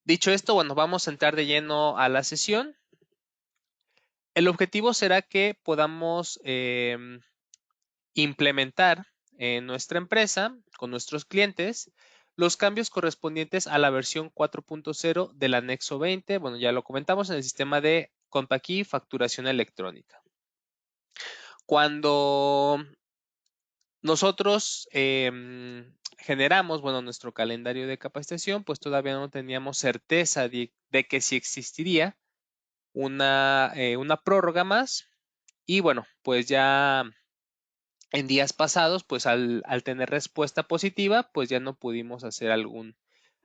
Dicho esto, bueno, vamos a entrar de lleno a la sesión. El objetivo será que podamos implementar en nuestra empresa, con nuestros clientes, los cambios correspondientes a la versión 4.0 del anexo 20. Bueno, ya lo comentamos en el sistema de CompaKey facturación electrónica. Cuando nosotros generamos, bueno, nuestro calendario de capacitación, pues todavía no teníamos certeza de que si existiría una prórroga más. Y bueno, pues ya en días pasados, pues al tener respuesta positiva, pues ya no pudimos hacer algún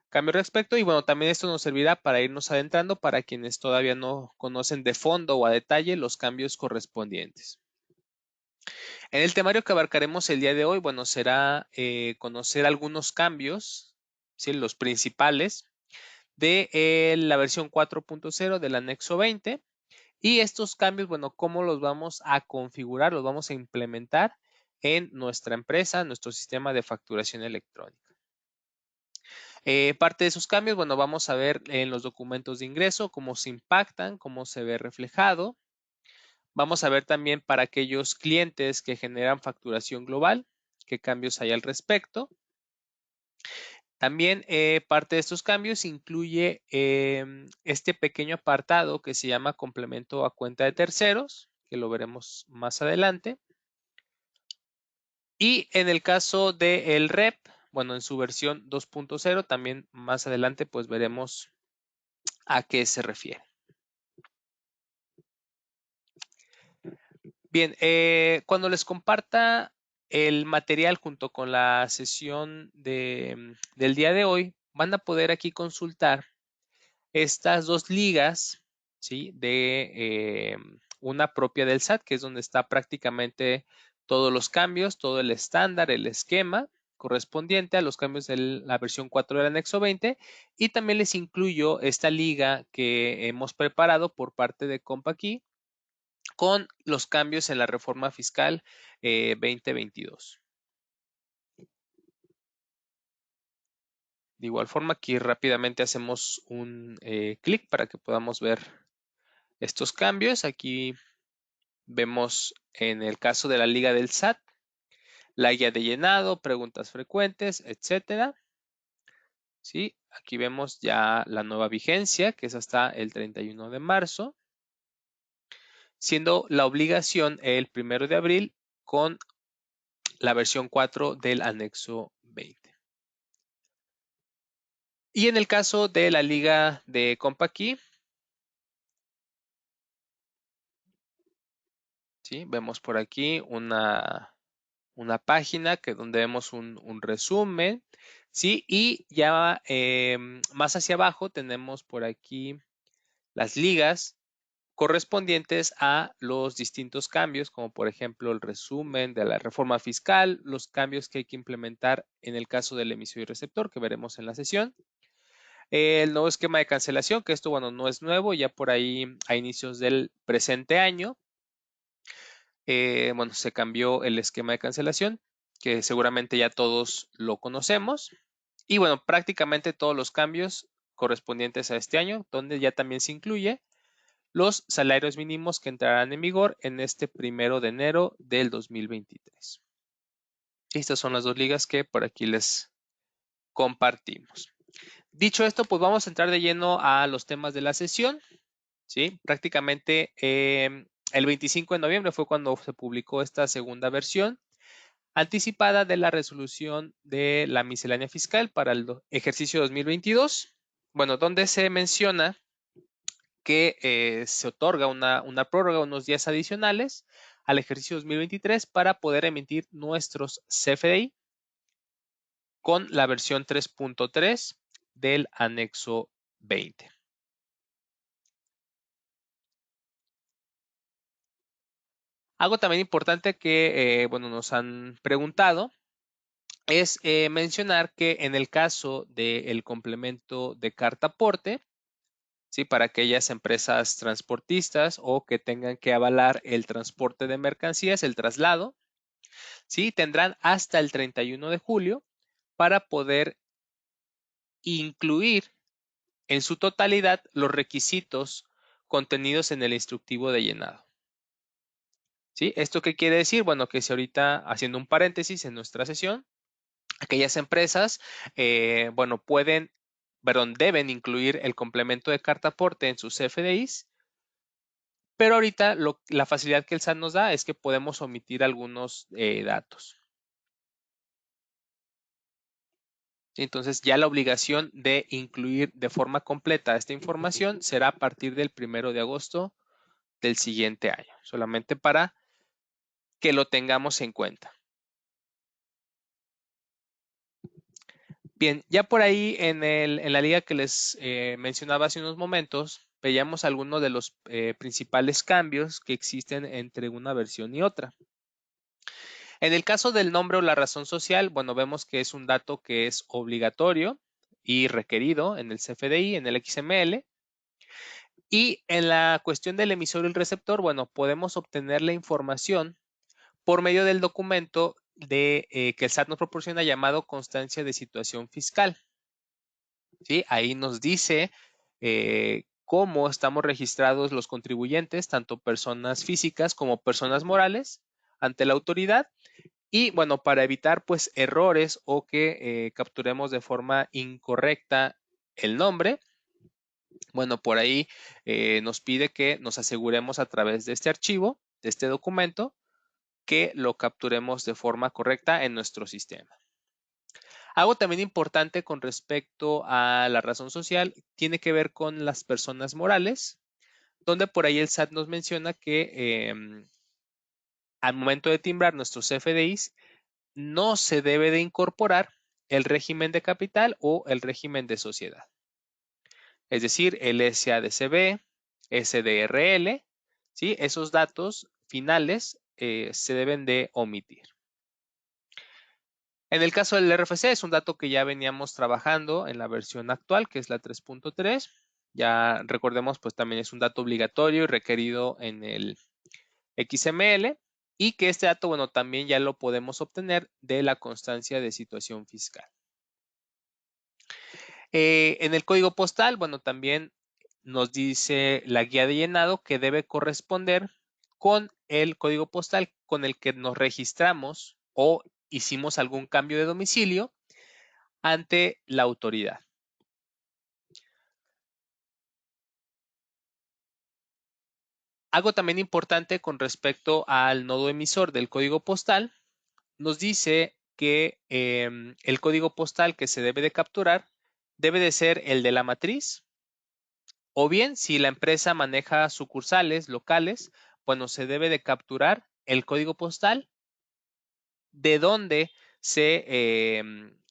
cambio al respecto. Y bueno, también esto nos servirá para irnos adentrando para quienes todavía no conocen de fondo o a detalle los cambios correspondientes. En el temario que abarcaremos el día de hoy, bueno, será conocer algunos cambios, ¿sí? Los principales de la versión 4.0 del anexo 20. Y estos cambios, bueno, ¿cómo los vamos a configurar? Los vamos a implementar en nuestra empresa, nuestro sistema de facturación electrónica. Parte de esos cambios, bueno, vamos a ver en los documentos de ingreso cómo se impactan, cómo se ve reflejado. Vamos a ver también para aquellos clientes que generan facturación global, qué cambios hay al respecto. También parte de estos cambios incluye este pequeño apartado que se llama complemento a cuenta de terceros, que lo veremos más adelante. Y en el caso del REP, bueno, en su versión 2.0, también más adelante pues veremos a qué se refiere. Bien, cuando les comparta el material junto con la sesión del día de hoy, van a poder aquí consultar estas dos ligas, ¿sí? De una propia del SAT, que es donde está prácticamente todos los cambios, todo el estándar, el esquema correspondiente a los cambios de la versión 4 del anexo 20, y también les incluyo esta liga que hemos preparado por parte de CompaKey con los cambios en la reforma fiscal 2022. De igual forma, aquí rápidamente hacemos un clic para que podamos ver estos cambios. Aquí vemos en el caso de la liga del SAT, la guía de llenado, preguntas frecuentes, etcétera. ¿Sí? Aquí vemos ya la nueva vigencia, que es hasta el 31 de marzo, siendo la obligación el 1 de abril con la versión 4 del anexo 20. Y en el caso de la liga de CompaKey, ¿sí? Vemos por aquí una página donde vemos un resumen, ¿sí? Y ya más hacia abajo tenemos por aquí las ligas correspondientes a los distintos cambios, como por ejemplo el resumen de la reforma fiscal, los cambios que hay que implementar en el caso del emisor y receptor, que veremos en la sesión. El nuevo esquema de cancelación, que esto, bueno, no es nuevo, ya por ahí a inicios del presente año, bueno, se cambió el esquema de cancelación, que seguramente ya todos lo conocemos. Y bueno, prácticamente todos los cambios correspondientes a este año, donde ya también se incluye los salarios mínimos que entrarán en vigor en este 1 de enero del 2023. Estas son las dos ligas que por aquí les compartimos. Dicho esto, pues vamos a entrar de lleno a los temas de la sesión. ¿Sí? Prácticamente el 25 de noviembre fue cuando se publicó esta segunda versión anticipada de la resolución de la miscelánea fiscal para el ejercicio 2022. Bueno, donde se menciona que se otorga una prórroga, unos días adicionales al ejercicio 2023 para poder emitir nuestros CFDI con la versión 3.3 del anexo 20. Algo también importante que, bueno, nos han preguntado es mencionar que en el caso del complemento de carta aporte, ¿sí? Para aquellas empresas transportistas o que tengan que avalar el transporte de mercancías, el traslado, ¿sí? Tendrán hasta el 31 de julio para poder incluir en su totalidad los requisitos contenidos en el instructivo de llenado. ¿Sí? ¿Esto qué quiere decir? Bueno, que si ahorita, haciendo un paréntesis en nuestra sesión, aquellas empresas, bueno, deben incluir el complemento de carta aporte en sus CFDIs, pero ahorita la facilidad que el SAT nos da es que podemos omitir algunos datos. Entonces ya la obligación de incluir de forma completa esta información será a partir del 1 de agosto del siguiente año, solamente para que lo tengamos en cuenta. Bien, ya por ahí en la liga que les mencionaba hace unos momentos, veíamos algunos de los principales cambios que existen entre una versión y otra. En el caso del nombre o la razón social, bueno, vemos que es un dato que es obligatorio y requerido en el CFDI, en el XML. Y en la cuestión del emisor y el receptor, bueno, podemos obtener la información por medio del documento que el SAT nos proporciona llamado constancia de situación fiscal. ¿Sí? Ahí nos dice cómo estamos registrados los contribuyentes, tanto personas físicas como personas morales, ante la autoridad. Y bueno, para evitar pues errores o que capturemos de forma incorrecta el nombre, bueno, por ahí nos pide que nos aseguremos a través de este archivo, de este documento, que lo capturemos de forma correcta en nuestro sistema. Algo también importante con respecto a la razón social tiene que ver con las personas morales, donde por ahí el SAT nos menciona que al momento de timbrar nuestros CFDIs no se debe de incorporar el régimen de capital o el régimen de sociedad. Es decir, el SADCB, SDRL, ¿sí? Esos datos finales se deben de omitir. En el caso del RFC es un dato que ya veníamos trabajando en la versión actual, que es la 3.3. Ya recordemos, pues también es un dato obligatorio y requerido en el XML y que este dato, bueno, también ya lo podemos obtener de la constancia de situación fiscal. En el código postal, bueno, también nos dice la guía de llenado que debe corresponder con el código postal con el que nos registramos o hicimos algún cambio de domicilio ante la autoridad. Algo también importante con respecto al nodo emisor del código postal, nos dice que el código postal que se debe de capturar debe de ser el de la matriz, o bien si la empresa maneja sucursales locales, bueno, se debe de capturar el código postal de donde se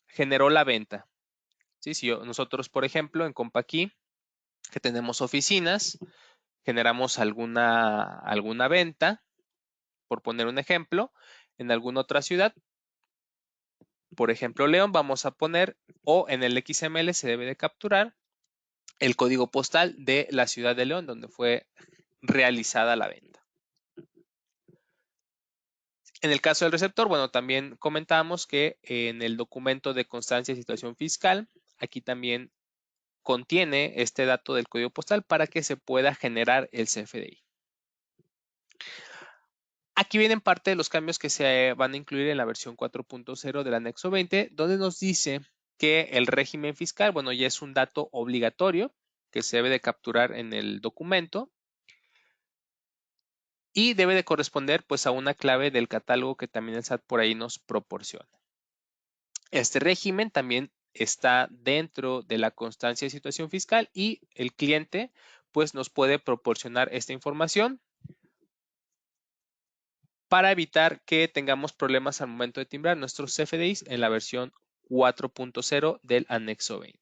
generó la venta. ¿Sí? Si nosotros, por ejemplo, en Compaquí, que tenemos oficinas, generamos alguna venta, por poner un ejemplo, en alguna otra ciudad, por ejemplo, León, vamos a poner, o en el XML se debe de capturar el código postal de la ciudad de León, donde fue realizada la venta. En el caso del receptor, bueno, también comentamos que en el documento de constancia de situación fiscal, aquí también contiene este dato del código postal para que se pueda generar el CFDI. Aquí vienen parte de los cambios que se van a incluir en la versión 4.0 del anexo 20, donde nos dice que el régimen fiscal, bueno, ya es un dato obligatorio que se debe de capturar en el documento y debe de corresponder pues a una clave del catálogo que también el SAT por ahí nos proporciona. Este régimen también está dentro de la constancia de situación fiscal y el cliente pues nos puede proporcionar esta información para evitar que tengamos problemas al momento de timbrar nuestros CFDIs en la versión 4.0 del anexo 20.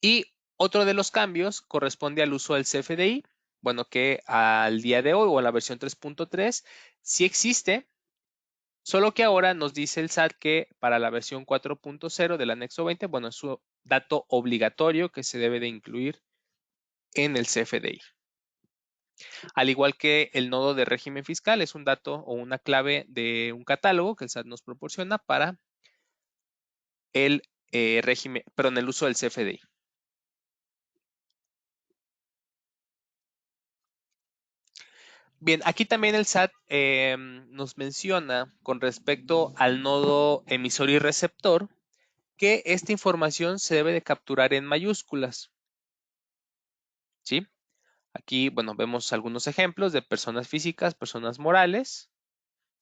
Y otro de los cambios corresponde al uso del CFDI, bueno, que al día de hoy o a la versión 3.3 sí existe, solo que ahora nos dice el SAT que para la versión 4.0 del anexo 20, bueno, es un dato obligatorio que se debe de incluir en el CFDI. Al igual que el nodo de régimen fiscal, es un dato o una clave de un catálogo que el SAT nos proporciona para el régimen, perdón, el uso del CFDI. Bien, aquí también el SAT nos menciona con respecto al nodo emisor y receptor que esta información se debe de capturar en mayúsculas, ¿sí? Aquí, bueno, vemos algunos ejemplos de personas físicas, personas morales,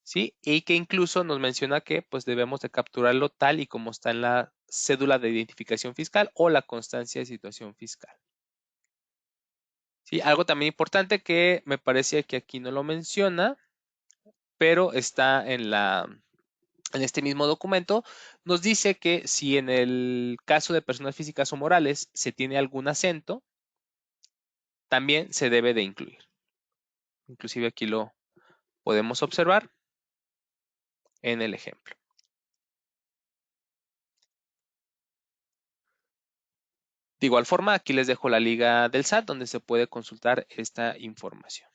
¿sí? Y que incluso nos menciona que pues debemos de capturarlo tal y como está en la cédula de identificación fiscal o la constancia de situación fiscal. ¿Sí? Algo también importante que me parece que aquí no lo menciona, pero está en este mismo documento, nos dice que si en el caso de personas físicas o morales se tiene algún acento, también se debe de incluir. Inclusive aquí lo podemos observar en el ejemplo. De igual forma, aquí les dejo la liga del SAT donde se puede consultar esta información.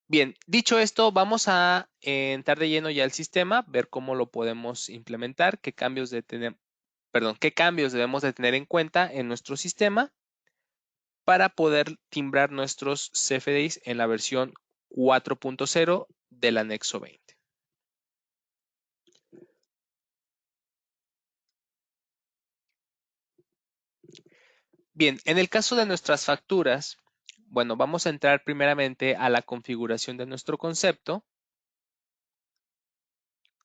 Bien, dicho esto, vamos a entrar de lleno ya al sistema, ver cómo lo podemos implementar, qué cambios qué cambios debemos de tener en cuenta en nuestro sistema para poder timbrar nuestros CFDIs en la versión 4.0 del anexo 20. Bien, en el caso de nuestras facturas, bueno, vamos a entrar primeramente a la configuración de nuestro concepto,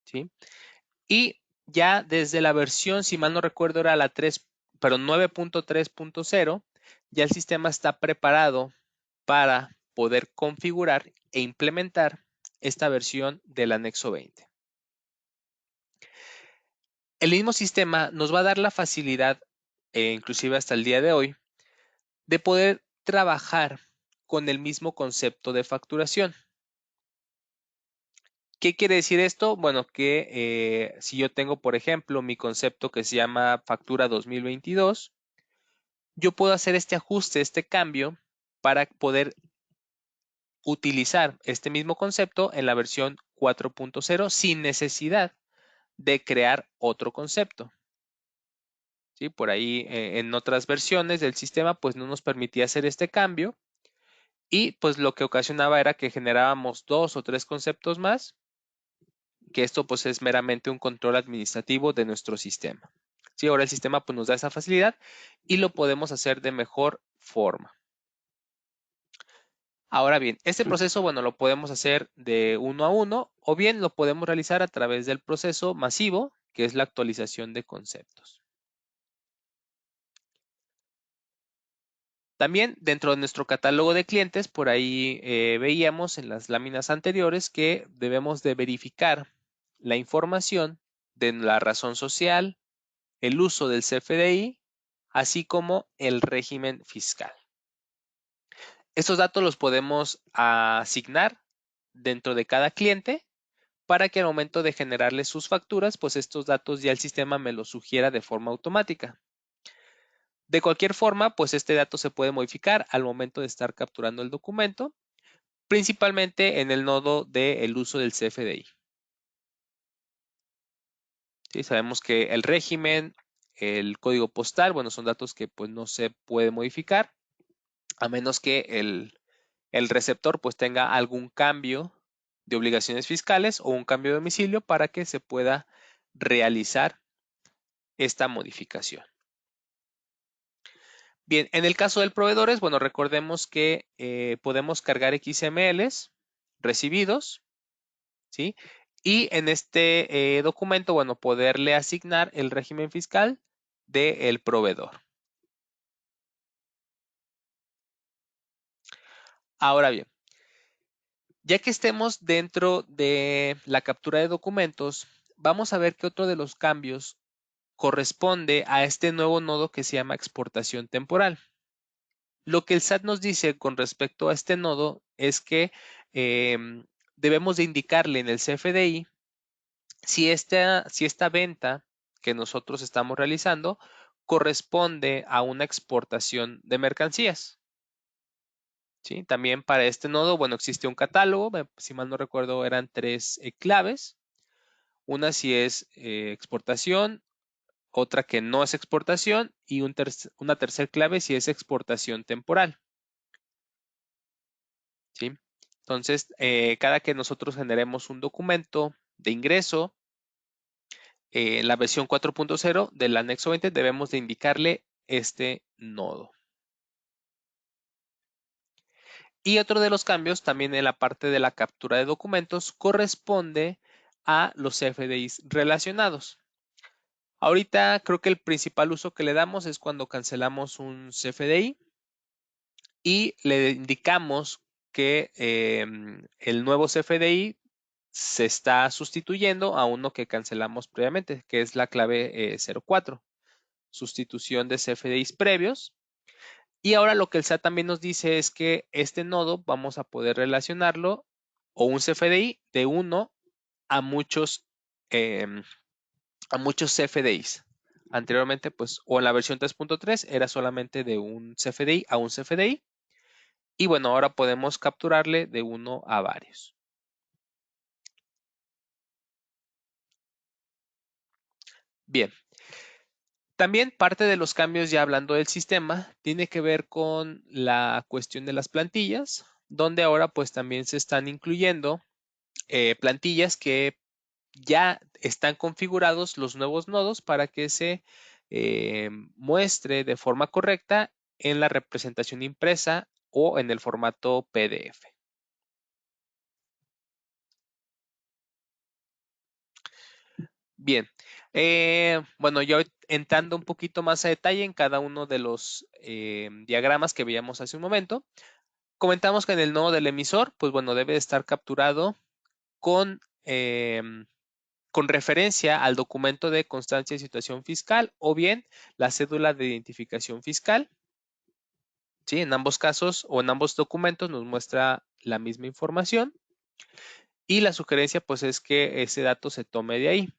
¿sí? Y ya desde la versión, si mal no recuerdo, era la 9.3.0, ya el sistema está preparado para poder configurar e implementar esta versión del anexo 20. El mismo sistema nos va a dar la facilidad, inclusive hasta el día de hoy, de poder trabajar con el mismo concepto de facturación. ¿Qué quiere decir esto? Bueno, que si yo tengo, por ejemplo, mi concepto que se llama factura 2022, yo puedo hacer este ajuste, este cambio, para poder utilizar este mismo concepto en la versión 4.0 sin necesidad de crear otro concepto. ¿Sí? Por ahí en otras versiones del sistema pues no nos permitía hacer este cambio y pues lo que ocasionaba era que generábamos 2 o 3 conceptos más, que esto pues es meramente un control administrativo de nuestro sistema. Sí, ahora el sistema pues nos da esa facilidad y lo podemos hacer de mejor forma. Ahora bien, este proceso, bueno, lo podemos hacer de uno a uno o bien lo podemos realizar a través del proceso masivo, que es la actualización de conceptos. También dentro de nuestro catálogo de clientes, por ahí veíamos en las láminas anteriores que debemos de verificar la información de la razón social, el uso del CFDI, así como el régimen fiscal. Estos datos los podemos asignar dentro de cada cliente para que al momento de generarle sus facturas, pues estos datos ya el sistema me los sugiera de forma automática. De cualquier forma, pues este dato se puede modificar al momento de estar capturando el documento, principalmente en el nodo del uso del CFDI. ¿Sí? Sabemos que el régimen, el código postal, bueno, son datos que pues no se puede modificar, a menos que el receptor pues tenga algún cambio de obligaciones fiscales o un cambio de domicilio para que se pueda realizar esta modificación. Bien, en el caso del proveedores, bueno, recordemos que podemos cargar XMLs recibidos, ¿sí? Y en este documento, bueno, poderle asignar el régimen fiscal del proveedor. Ahora bien, ya que estemos dentro de la captura de documentos, vamos a ver que otro de los cambios corresponde a este nuevo nodo que se llama exportación temporal. Lo que el SAT nos dice con respecto a este nodo es que debemos de indicarle en el CFDI si esta venta que nosotros estamos realizando corresponde a una exportación de mercancías. ¿Sí? También para este nodo, bueno, existe un catálogo, si mal no recuerdo eran 3 claves. Una si es exportación, otra que no es exportación y una tercera clave si es exportación temporal. Entonces, cada que nosotros generemos un documento de ingreso, en la versión 4.0 del anexo 20 debemos de indicarle este nodo. Y otro de los cambios también en la parte de la captura de documentos corresponde a los CFDIs relacionados. Ahorita creo que el principal uso que le damos es cuando cancelamos un CFDI y le indicamos que el nuevo CFDI se está sustituyendo a uno que cancelamos previamente, que es la clave 04, sustitución de CFDIs previos. Y ahora lo que el SAT también nos dice es que este nodo vamos a poder relacionarlo o un CFDI de uno a muchos, a muchos CFDIs. Anteriormente, pues, o en la versión 3.3 era solamente de un CFDI a un CFDI. Y bueno, ahora podemos capturarle de uno a varios. Bien. También parte de los cambios, ya hablando del sistema, tiene que ver con la cuestión de las plantillas, donde ahora pues también se están incluyendo plantillas que ya están configurados los nuevos nodos para que se muestre de forma correcta en la representación impresa o en el formato PDF. Bien, bueno, yo entrando un poquito más a detalle en cada uno de los diagramas que veíamos hace un momento, comentamos que en el nodo del emisor, pues bueno, debe de estar capturado con, con referencia al documento de constancia de situación fiscal o bien la cédula de identificación fiscal. ¿Sí? En ambos casos o en ambos documentos nos muestra la misma información y la sugerencia pues es que ese dato se tome de ahí.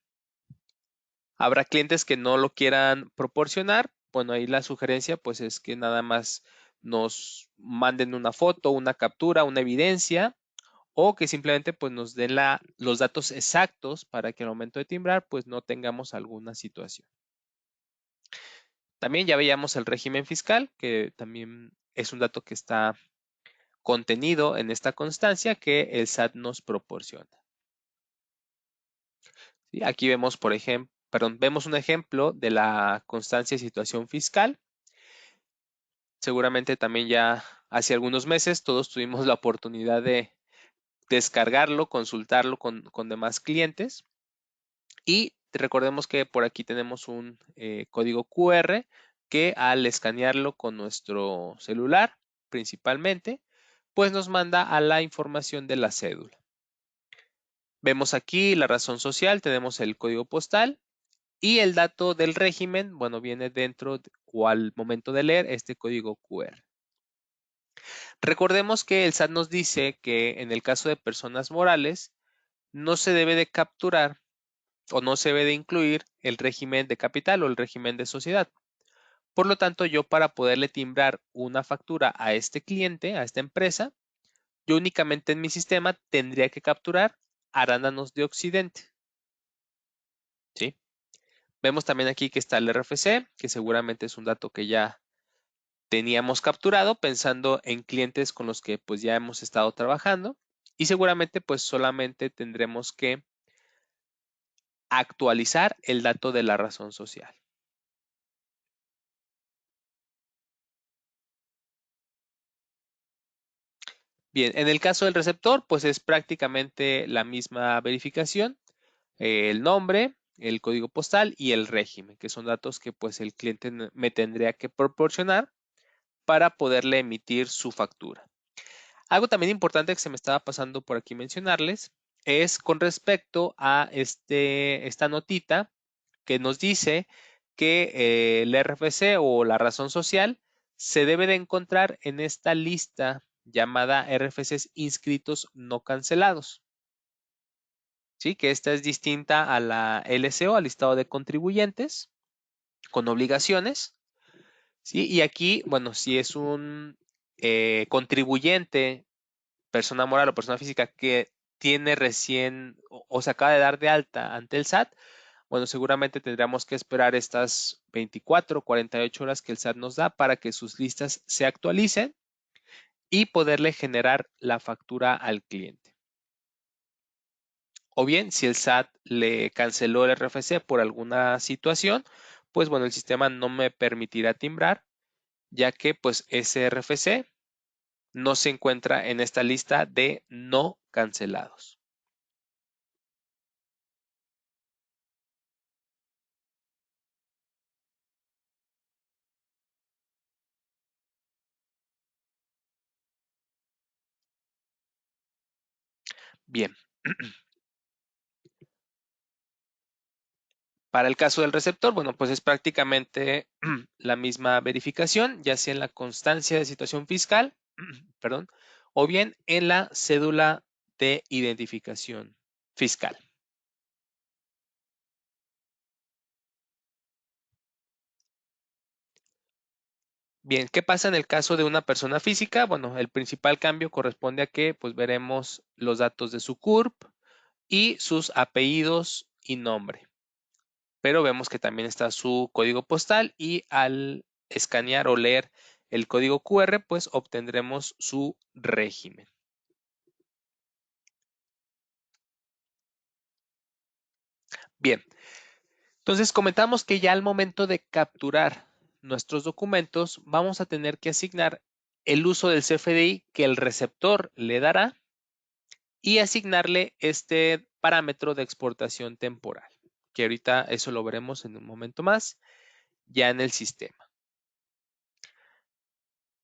Habrá clientes que no lo quieran proporcionar. Bueno, ahí la sugerencia pues es que nada más nos manden una foto, una captura, una evidencia o que simplemente pues nos den los datos exactos para que al momento de timbrar pues no tengamos alguna situación. También ya veíamos el régimen fiscal, que también es un dato que está contenido en esta constancia que el SAT nos proporciona. ¿Sí? Aquí vemos, por ejemplo, vemos un ejemplo de la constancia de situación fiscal. Seguramente también ya hace algunos meses todos tuvimos la oportunidad de descargarlo, consultarlo con demás clientes. Y recordemos que por aquí tenemos un código QR que al escanearlo con nuestro celular principalmente, pues nos manda a la información de la cédula. Vemos aquí la razón social, tenemos el código postal y el dato del régimen, bueno, viene dentro o al momento de leer este código QR. Recordemos que el SAT nos dice que en el caso de personas morales no se debe de capturar o no se debe de incluir el régimen de capital o el régimen de sociedad. Por lo tanto, yo para poderle timbrar una factura a este cliente, a esta empresa, yo únicamente en mi sistema tendría que capturar arándanos de Occidente. ¿Sí? Vemos también aquí que está el RFC, que seguramente es un dato que ya teníamos capturado pensando en clientes con los que pues ya hemos estado trabajando y seguramente pues solamente tendremos que actualizar el dato de la razón social. Bien, en el caso del receptor, pues es prácticamente la misma verificación, el nombre, el código postal y el régimen, que son datos que pues el cliente me tendría que proporcionar para poderle emitir su factura. Algo también importante que se me estaba pasando por aquí mencionarles es con respecto a esta notita que nos dice que el RFC o la razón social se debe de encontrar en esta lista llamada RFCs inscritos no cancelados. ¿Sí? Que esta es distinta a la LCO, al listado de contribuyentes con obligaciones. ¿Sí? Y aquí, bueno, si es un contribuyente, persona moral o persona física que tiene recién o se acaba de dar de alta ante el SAT, bueno, seguramente tendríamos que esperar estas 24 o 48 horas que el SAT nos da para que sus listas se actualicen y poderle generar la factura al cliente. O bien, si el SAT le canceló el RFC por alguna situación, pues bueno, el sistema no me permitirá timbrar, ya que pues ese RFC no se encuentra en esta lista de no cancelados. Bien. Para el caso del receptor, bueno, pues es prácticamente la misma verificación, ya sea en la constancia de situación fiscal, perdón, o bien en la cédula de identificación fiscal. Bien, ¿qué pasa en el caso de una persona física? Bueno, el principal cambio corresponde a que pues veremos los datos de su CURP y sus apellidos y nombre. Pero vemos que también está su código postal y al escanear o leer el código QR, pues obtendremos su régimen. Bien, entonces comentamos que ya al momento de capturar nuestros documentos, vamos a tener que asignar el uso del CFDI que el receptor le dará y asignarle este parámetro de exportación temporal, que ahorita eso lo veremos en un momento más, ya en el sistema.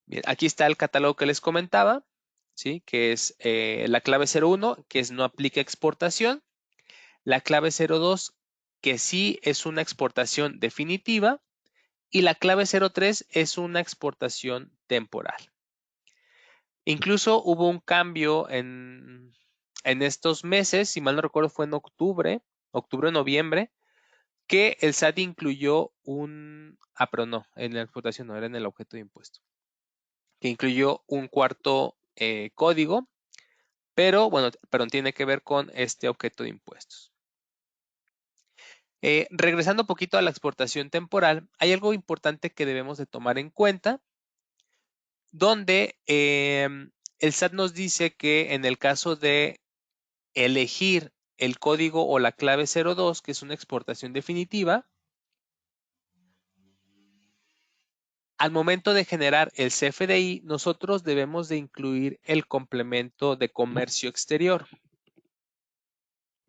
Bien, aquí está el catálogo que les comentaba, ¿sí? Que es la clave 01, que es no aplica exportación, la clave 02, que sí es una exportación definitiva, y la clave 03 es una exportación temporal. Incluso hubo un cambio en estos meses, si mal no recuerdo fue en octubre o noviembre, que el SAT incluyó pero no, en la exportación no, era en el objeto de impuesto, que incluyó un cuarto código, pero bueno, pero tiene que ver con este objeto de impuestos. Regresando un poquito a la exportación temporal, hay algo importante que debemos de tomar en cuenta, donde el SAT nos dice que en el caso de elegir el código o la clave 02, que es una exportación definitiva, al momento de generar el CFDI, nosotros debemos de incluir el complemento de comercio exterior,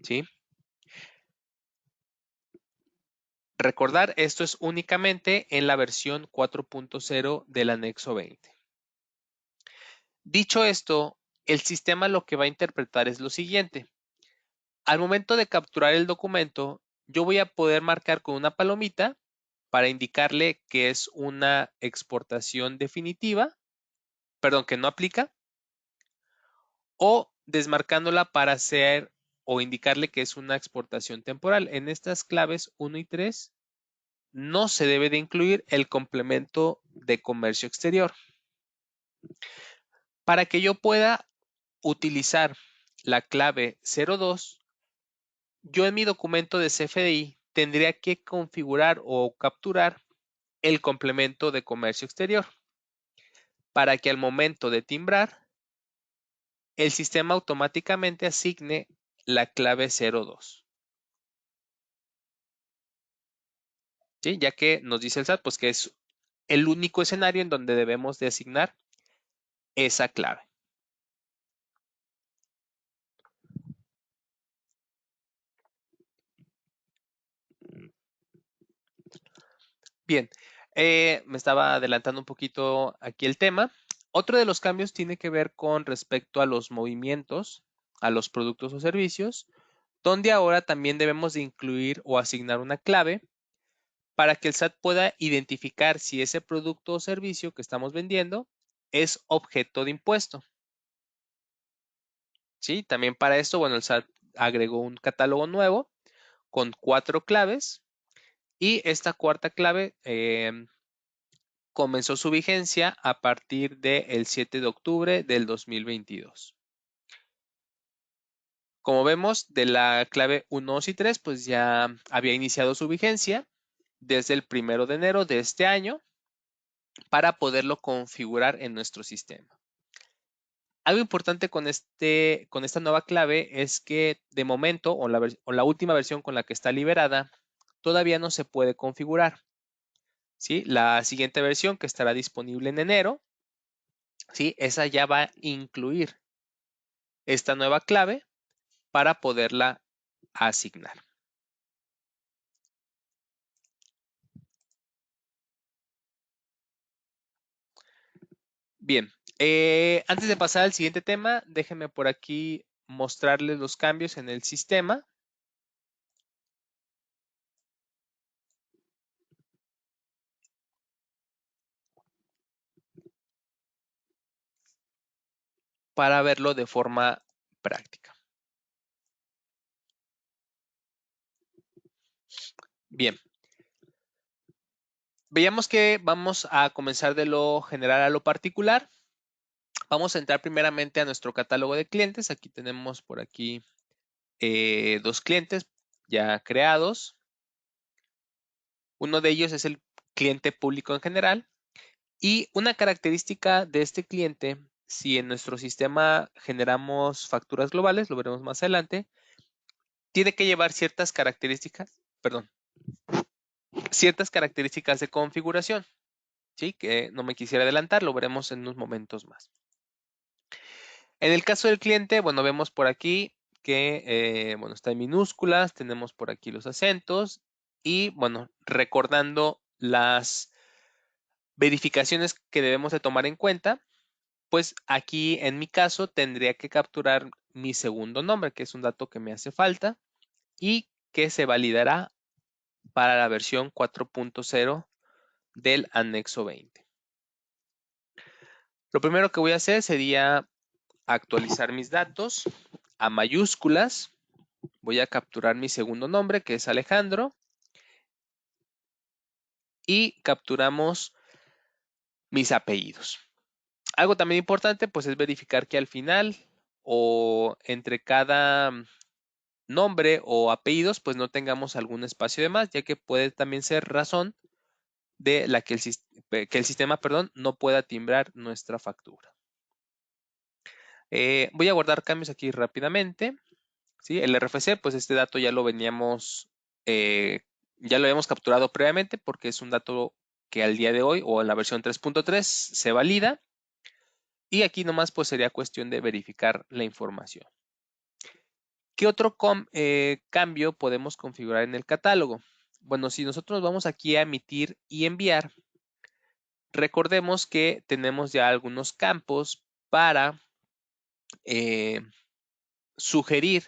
¿sí? Recordar, esto es únicamente en la versión 4.0 del anexo 20. Dicho esto, el sistema lo que va a interpretar es lo siguiente. Al momento de capturar el documento, yo voy a poder marcar con una palomita para indicarle que es una exportación definitiva, perdón, que no aplica, o desmarcándola para hacer o indicarle que es una exportación temporal. En estas claves 1 y 3 no se debe de incluir el complemento de comercio exterior. Para que yo pueda utilizar la clave 02, yo en mi documento de CFDI tendría que configurar o capturar el complemento de comercio exterior para que al momento de timbrar, el sistema automáticamente asigne la clave 02. ¿Sí? Ya que nos dice el SAT, pues que es el único escenario en donde debemos de asignar esa clave. Bien, me estaba adelantando un poquito aquí el tema. Otro de los cambios tiene que ver con respecto a los movimientos, a los productos o servicios, donde ahora también debemos de incluir o asignar una clave para que el SAT pueda identificar si ese producto o servicio que estamos vendiendo es objeto de impuesto. ¿Sí? También para esto, bueno, el SAT agregó un catálogo nuevo con 4 claves y esta cuarta clave comenzó su vigencia a partir del 7 de octubre del 2022. Como vemos, de la clave 1, 2 y 3, pues ya había iniciado su vigencia desde el 1 de enero de este año para poderlo configurar en nuestro sistema. Algo importante con esta nueva clave es que de momento, o la última versión con la que está liberada, todavía no se puede configurar. ¿Sí? La siguiente versión, que estará disponible en enero, ¿sí? Esa ya va a incluir esta nueva clave para poderla asignar. Bien, antes de pasar al siguiente tema, déjenme por aquí mostrarles los cambios en el sistema. Para verlo de forma práctica. Bien. Veamos que vamos a comenzar de lo general a lo particular. Vamos a entrar primeramente a nuestro catálogo de clientes. Aquí tenemos por aquí dos clientes ya creados. Uno de ellos es el cliente público en general. Y una característica de este cliente, si en nuestro sistema generamos facturas globales, lo veremos más adelante, tiene que llevar ciertas características, perdón, ciertas características de configuración, ¿sí? Que no me quisiera adelantar, lo veremos en unos momentos más. En el caso del cliente, bueno, vemos por aquí que, bueno, está en minúsculas, tenemos por aquí los acentos y, bueno, recordando las verificaciones que debemos de tomar en cuenta, pues aquí en mi caso tendría que capturar mi segundo nombre, que es un dato que me hace falta y que se validará para la versión 4.0 del anexo 20. Lo primero que voy a hacer sería actualizar mis datos a mayúsculas. Voy a capturar mi segundo nombre, que es Alejandro. Y capturamos mis apellidos. Algo también importante, pues es verificar que al final o entre cada nombre o apellidos, pues no tengamos algún espacio de más, ya que puede también ser razón de la que el sistema, perdón, no pueda timbrar nuestra factura. Voy a guardar cambios aquí rápidamente. ¿Sí? El RFC, pues este dato ya lo veníamos, ya lo habíamos capturado previamente porque es un dato que al día de hoy o en la versión 3.3 se valida. Y aquí nomás pues sería cuestión de verificar la información. ¿Qué otro cambio podemos configurar en el catálogo? Bueno, si nosotros vamos aquí a emitir y enviar, recordemos que tenemos ya algunos campos para sugerir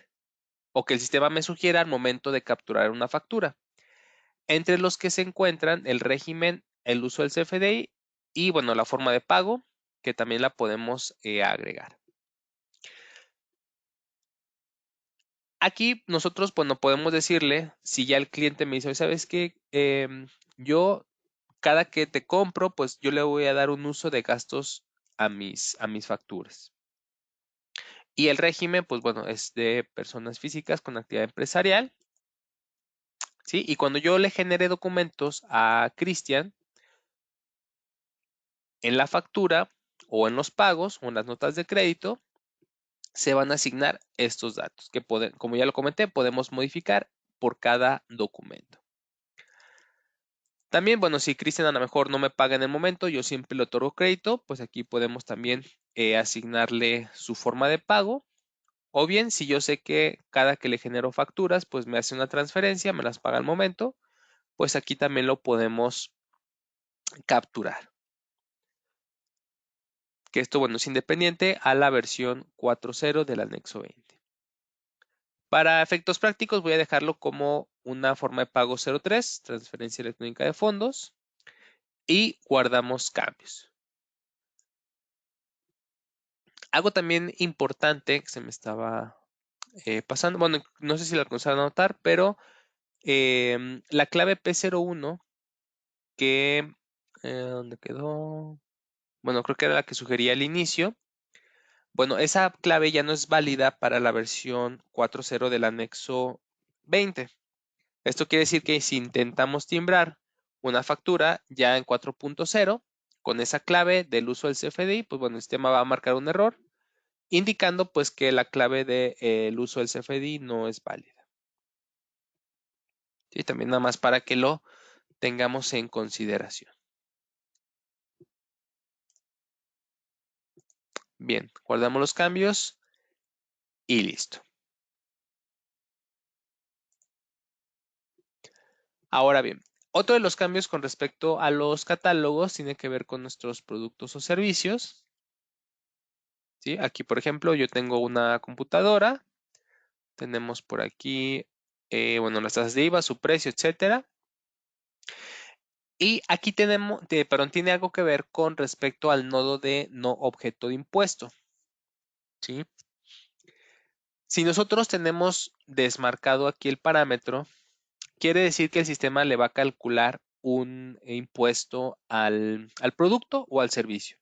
o que el sistema me sugiera al momento de capturar una factura, entre los que se encuentran el régimen, el uso del CFDI y, bueno, la forma de pago, que también la podemos agregar. Aquí nosotros, bueno, podemos decirle, si ya el cliente me dice, ¿sabes qué? Yo, cada que te compro, pues yo le voy a dar un uso de gastos a mis facturas. Y el régimen, pues bueno, es de personas físicas con actividad empresarial. ¿Sí? Y cuando yo le genere documentos a Cristian, en la factura o en los pagos o en las notas de crédito, se van a asignar estos datos que, como ya lo comenté, podemos modificar por cada documento. También, bueno, si Cristian a lo mejor no me paga en el momento, yo siempre le otorgo crédito, pues aquí podemos también asignarle su forma de pago. O bien, si yo sé que cada que le genero facturas, pues me hace una transferencia, me las paga al momento, pues aquí también lo podemos capturar. Que esto, bueno, es independiente a la versión 4.0 del anexo 20. Para efectos prácticos voy a dejarlo como una forma de pago 03, transferencia electrónica de fondos, y guardamos cambios. Algo también importante que se me estaba pasando, bueno, no sé si lo alcanzaron a notar, pero la clave P01 que, ¿dónde quedó? Bueno, creo que era la que sugería al inicio. Bueno, esa clave ya no es válida para la versión 4.0 del anexo 20. Esto quiere decir que si intentamos timbrar una factura ya en 4.0 con esa clave del uso del CFDI, pues bueno, el sistema va a marcar un error indicando pues que la clave del uso del CFDI no es válida. Y también nada más para que lo tengamos en consideración. Bien, guardamos los cambios y listo. Ahora bien, otro de los cambios con respecto a los catálogos tiene que ver con nuestros productos o servicios. ¿Sí? Aquí, por ejemplo, yo tengo una computadora. Tenemos por aquí, bueno, las tasas de IVA, su precio, etcétera. Y aquí tenemos, perdón, tiene algo que ver con respecto al nodo de no objeto de impuesto. ¿Sí? Si nosotros tenemos desmarcado aquí el parámetro, quiere decir que el sistema le va a calcular un impuesto al producto o al servicio.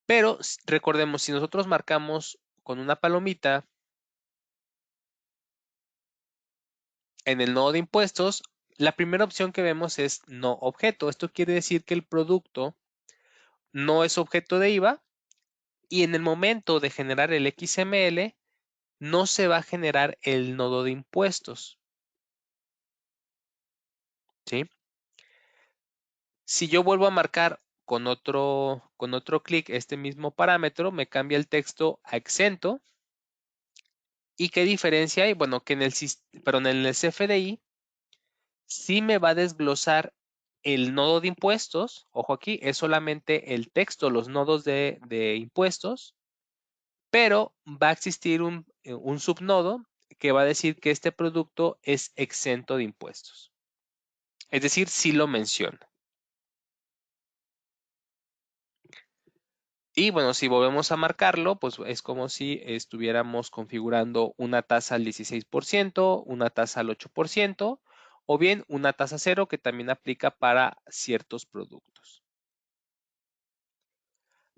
Pero recordemos, si nosotros marcamos con una palomita en el nodo de impuestos, la primera opción que vemos es no objeto. Esto quiere decir que el producto no es objeto de IVA y en el momento de generar el XML no se va a generar el nodo de impuestos. ¿Sí? Si yo vuelvo a marcar con otro clic este mismo parámetro, me cambia el texto a exento. ¿Y qué diferencia hay? Bueno, que en el CFDI sí me va a desglosar el nodo de impuestos. Ojo aquí, es solamente el texto, los nodos de impuestos, pero va a existir un subnodo que va a decir que este producto es exento de impuestos. Es decir, sí lo menciona. Y bueno, si volvemos a marcarlo, pues es como si estuviéramos configurando una tasa al 16%, una tasa al 8%, o bien una tasa cero que también aplica para ciertos productos.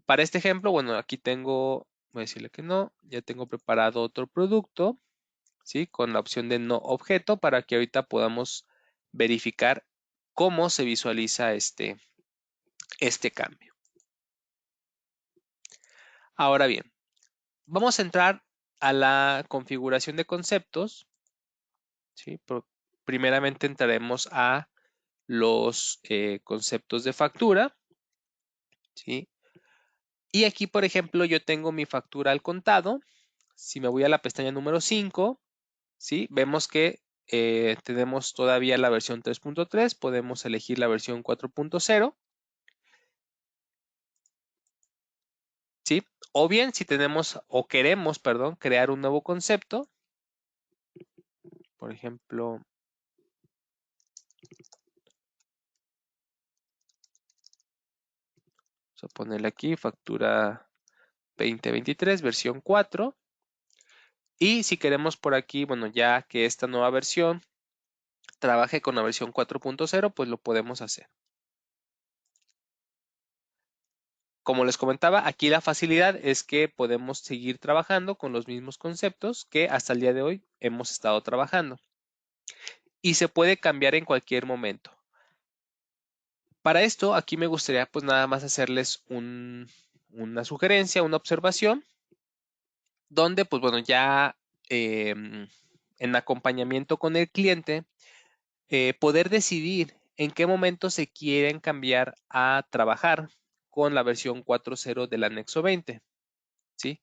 Para este ejemplo, bueno, aquí tengo, voy a decirle que no, ya tengo preparado otro producto, ¿sí? Con la opción de no objeto para que ahorita podamos verificar cómo se visualiza este cambio. Ahora bien, vamos a entrar a la configuración de conceptos, ¿sí? Primeramente entraremos a los conceptos de factura, ¿sí? Y aquí, por ejemplo, yo tengo mi factura al contado. Si me voy a la pestaña número 5, ¿sí? Vemos que tenemos todavía la versión 3.3, podemos elegir la versión 4.0, ¿sí? O bien si tenemos o queremos, perdón, crear un nuevo concepto, por ejemplo, vamos a ponerle aquí factura 2023, versión 4. Y si queremos por aquí, bueno, ya que esta nueva versión trabaje con la versión 4.0, pues lo podemos hacer. Como les comentaba, aquí la facilidad es que podemos seguir trabajando con los mismos conceptos que hasta el día de hoy hemos estado trabajando. Y se puede cambiar en cualquier momento. Para esto, aquí me gustaría pues nada más hacerles una sugerencia, una observación, donde pues bueno, ya en acompañamiento con el cliente, poder decidir en qué momento se quieren cambiar a trabajar con la versión 4.0 del anexo 20, ¿sí?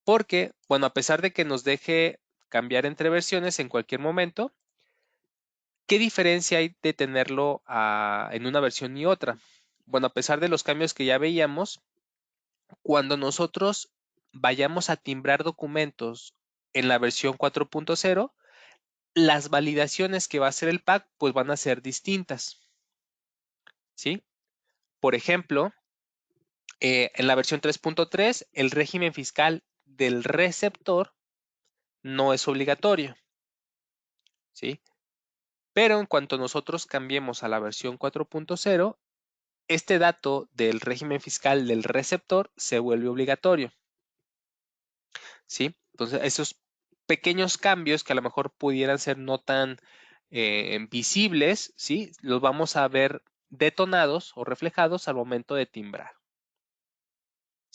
Porque, bueno, a pesar de que nos deje cambiar entre versiones en cualquier momento, ¿qué diferencia hay de tenerlo en una versión y otra? Bueno, a pesar de los cambios que ya veíamos, cuando nosotros vayamos a timbrar documentos en la versión 4.0, las validaciones que va a hacer el PAC pues van a ser distintas, ¿sí? Por ejemplo, en la versión 3.3, el régimen fiscal del receptor no es obligatorio, ¿sí? Pero en cuanto nosotros cambiemos a la versión 4.0, este dato del régimen fiscal del receptor se vuelve obligatorio, ¿sí? Entonces, esos pequeños cambios que a lo mejor pudieran ser no tan visibles, ¿sí? Los vamos a ver detonados o reflejados al momento de timbrar.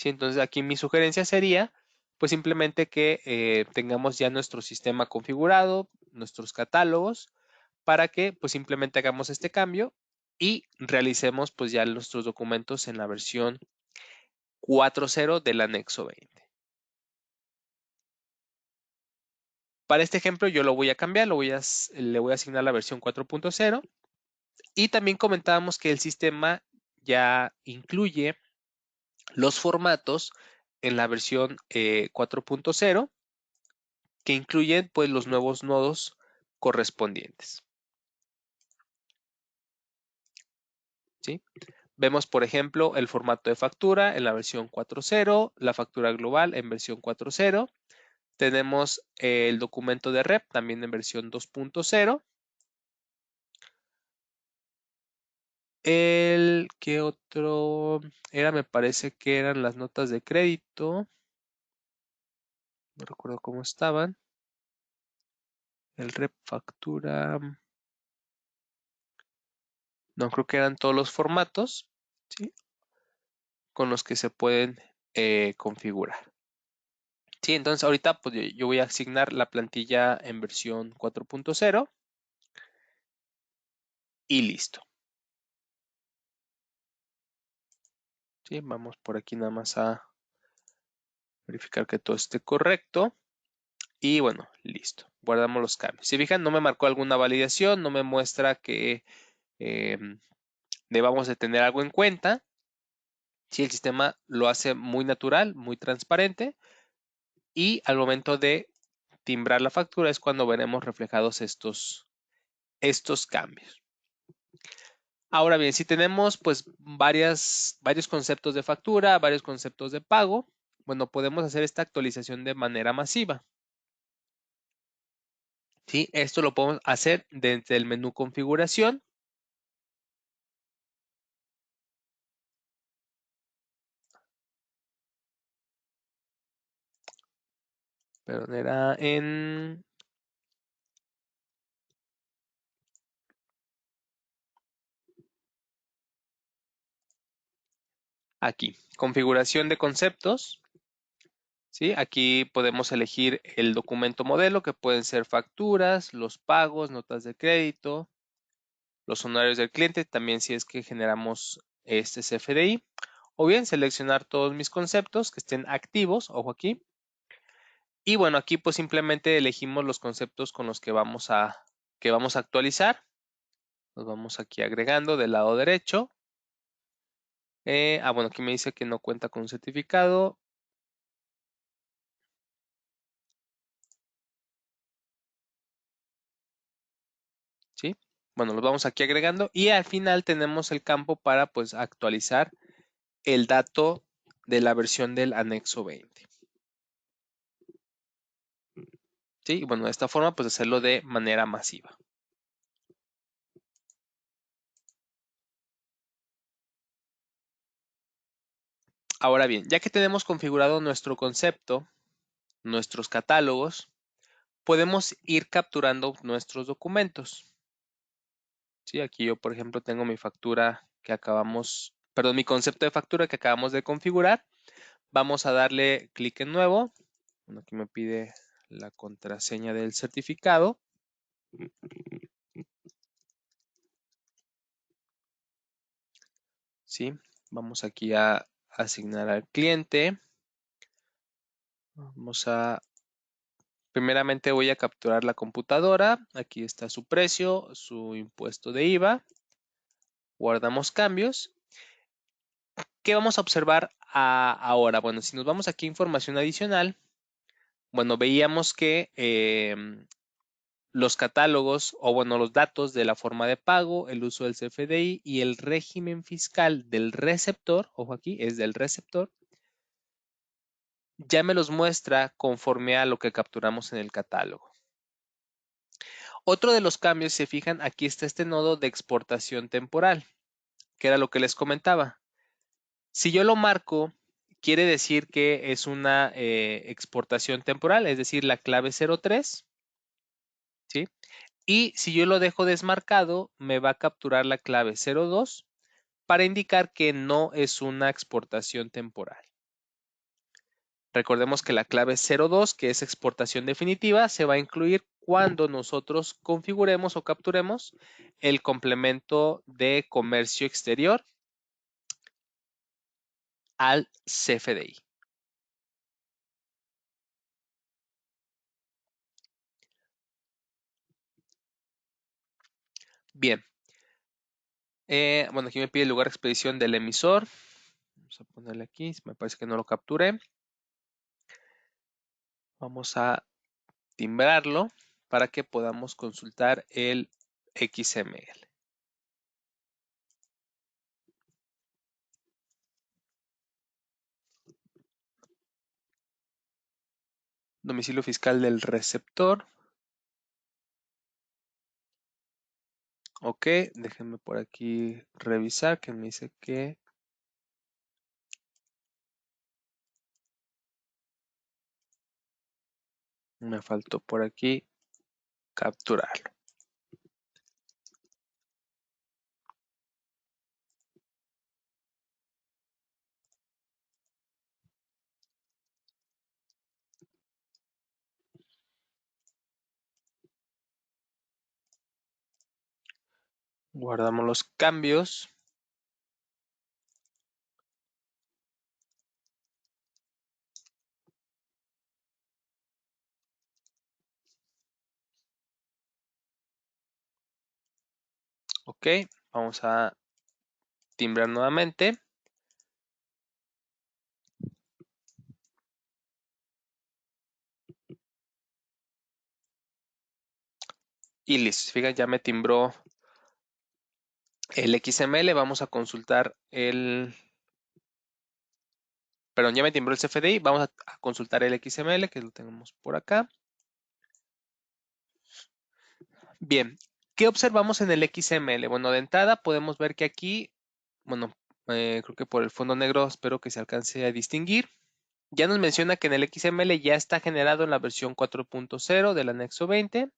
¿sí? Entonces aquí mi sugerencia sería pues simplemente que tengamos ya nuestro sistema configurado, nuestros catálogos, para que pues simplemente hagamos este cambio y realicemos pues ya nuestros documentos en la versión 4.0 del anexo 20. Para este ejemplo yo lo voy a cambiar, le voy a asignar la versión 4.0 y también comentábamos que el sistema ya incluye los formatos en la versión 4.0 que incluyen pues los nuevos nodos correspondientes. ¿Sí? Vemos, por ejemplo, el formato de factura en la versión 4.0, la factura global en versión 4.0. Tenemos el documento de REP también en versión 2.0. ¿Qué otro era? Me parece que eran las notas de crédito. No recuerdo cómo estaban. El REP factura. No, creo que eran todos los formatos, ¿sí? Con los que se pueden configurar. Sí, entonces ahorita pues yo voy a asignar la plantilla en versión 4.0 y listo. Sí, vamos por aquí nada más a verificar que todo esté correcto. Y bueno, listo. Guardamos los cambios. Si fijan, no me marcó alguna validación, no me muestra que debamos de tener algo en cuenta. Si el sistema lo hace muy natural, muy transparente. Y al momento de timbrar la factura es cuando veremos reflejados estos cambios. Ahora bien, si tenemos pues varios conceptos de factura, varios conceptos de pago, bueno, podemos hacer esta actualización de manera masiva. ¿Sí? Esto lo podemos hacer desde el menú configuración. Perdón, era en aquí, configuración de conceptos. ¿Sí? Aquí podemos elegir el documento modelo, que pueden ser facturas, los pagos, notas de crédito, los honorarios del cliente, también si es que generamos este CFDI, o bien seleccionar todos mis conceptos que estén activos, ojo aquí. Y bueno, aquí pues simplemente elegimos los conceptos con los que vamos a actualizar. Los vamos aquí agregando del lado derecho. Bueno, aquí me dice que no cuenta con un certificado. ¿Sí? Bueno, los vamos aquí agregando y al final tenemos el campo para pues actualizar el dato de la versión del anexo 20. ¿Sí? Y bueno, de esta forma pues hacerlo de manera masiva. Ahora bien, ya que tenemos configurado nuestro concepto, nuestros catálogos, podemos ir capturando nuestros documentos. ¿Sí? Aquí yo, por ejemplo, tengo mi factura que acabamos, perdón, mi concepto de factura que acabamos de configurar. Vamos a darle clic en nuevo. Bueno, aquí me pide la contraseña del certificado. ¿Sí? Vamos aquí a asignar al cliente. Primeramente voy a capturar la computadora. Aquí está su precio, su impuesto de IVA. Guardamos cambios. ¿Qué vamos a observar ahora? Bueno, si nos vamos aquí a información adicional, bueno, veíamos que los catálogos o bueno, los datos de la forma de pago, el uso del CFDI y el régimen fiscal del receptor, ojo aquí, es del receptor, ya me los muestra conforme a lo que capturamos en el catálogo. Otro de los cambios, si se fijan, aquí está este nodo de exportación temporal, que era lo que les comentaba. Si yo lo marco, quiere decir que es una exportación temporal, es decir, la clave 03, ¿sí? Y si yo lo dejo desmarcado, me va a capturar la clave 02 para indicar que no es una exportación temporal. Recordemos que la clave 02, que es exportación definitiva, se va a incluir cuando nosotros configuremos o capturemos el complemento de comercio exterior al CFDI. Bien. Bueno, aquí me pide el lugar de expedición del emisor. Vamos a ponerle aquí, me parece que no lo capturé. Vamos a timbrarlo para que podamos consultar el XML. Domicilio fiscal del receptor. Ok, déjenme por aquí revisar que me dice que me faltó por aquí capturarlo. Guardamos los cambios. Ok, vamos a timbrar nuevamente. Y listo, fíjense, ya me timbró el XML. Vamos a consultar perdón, ya me timbró el CFDI. Vamos a consultar el XML, que lo tenemos por acá. Bien, ¿qué observamos en el XML? Bueno, de entrada podemos ver que aquí, bueno, creo que por el fondo negro espero que se alcance a distinguir. Ya nos menciona que en el XML ya está generado en la versión 4.0 del anexo 20.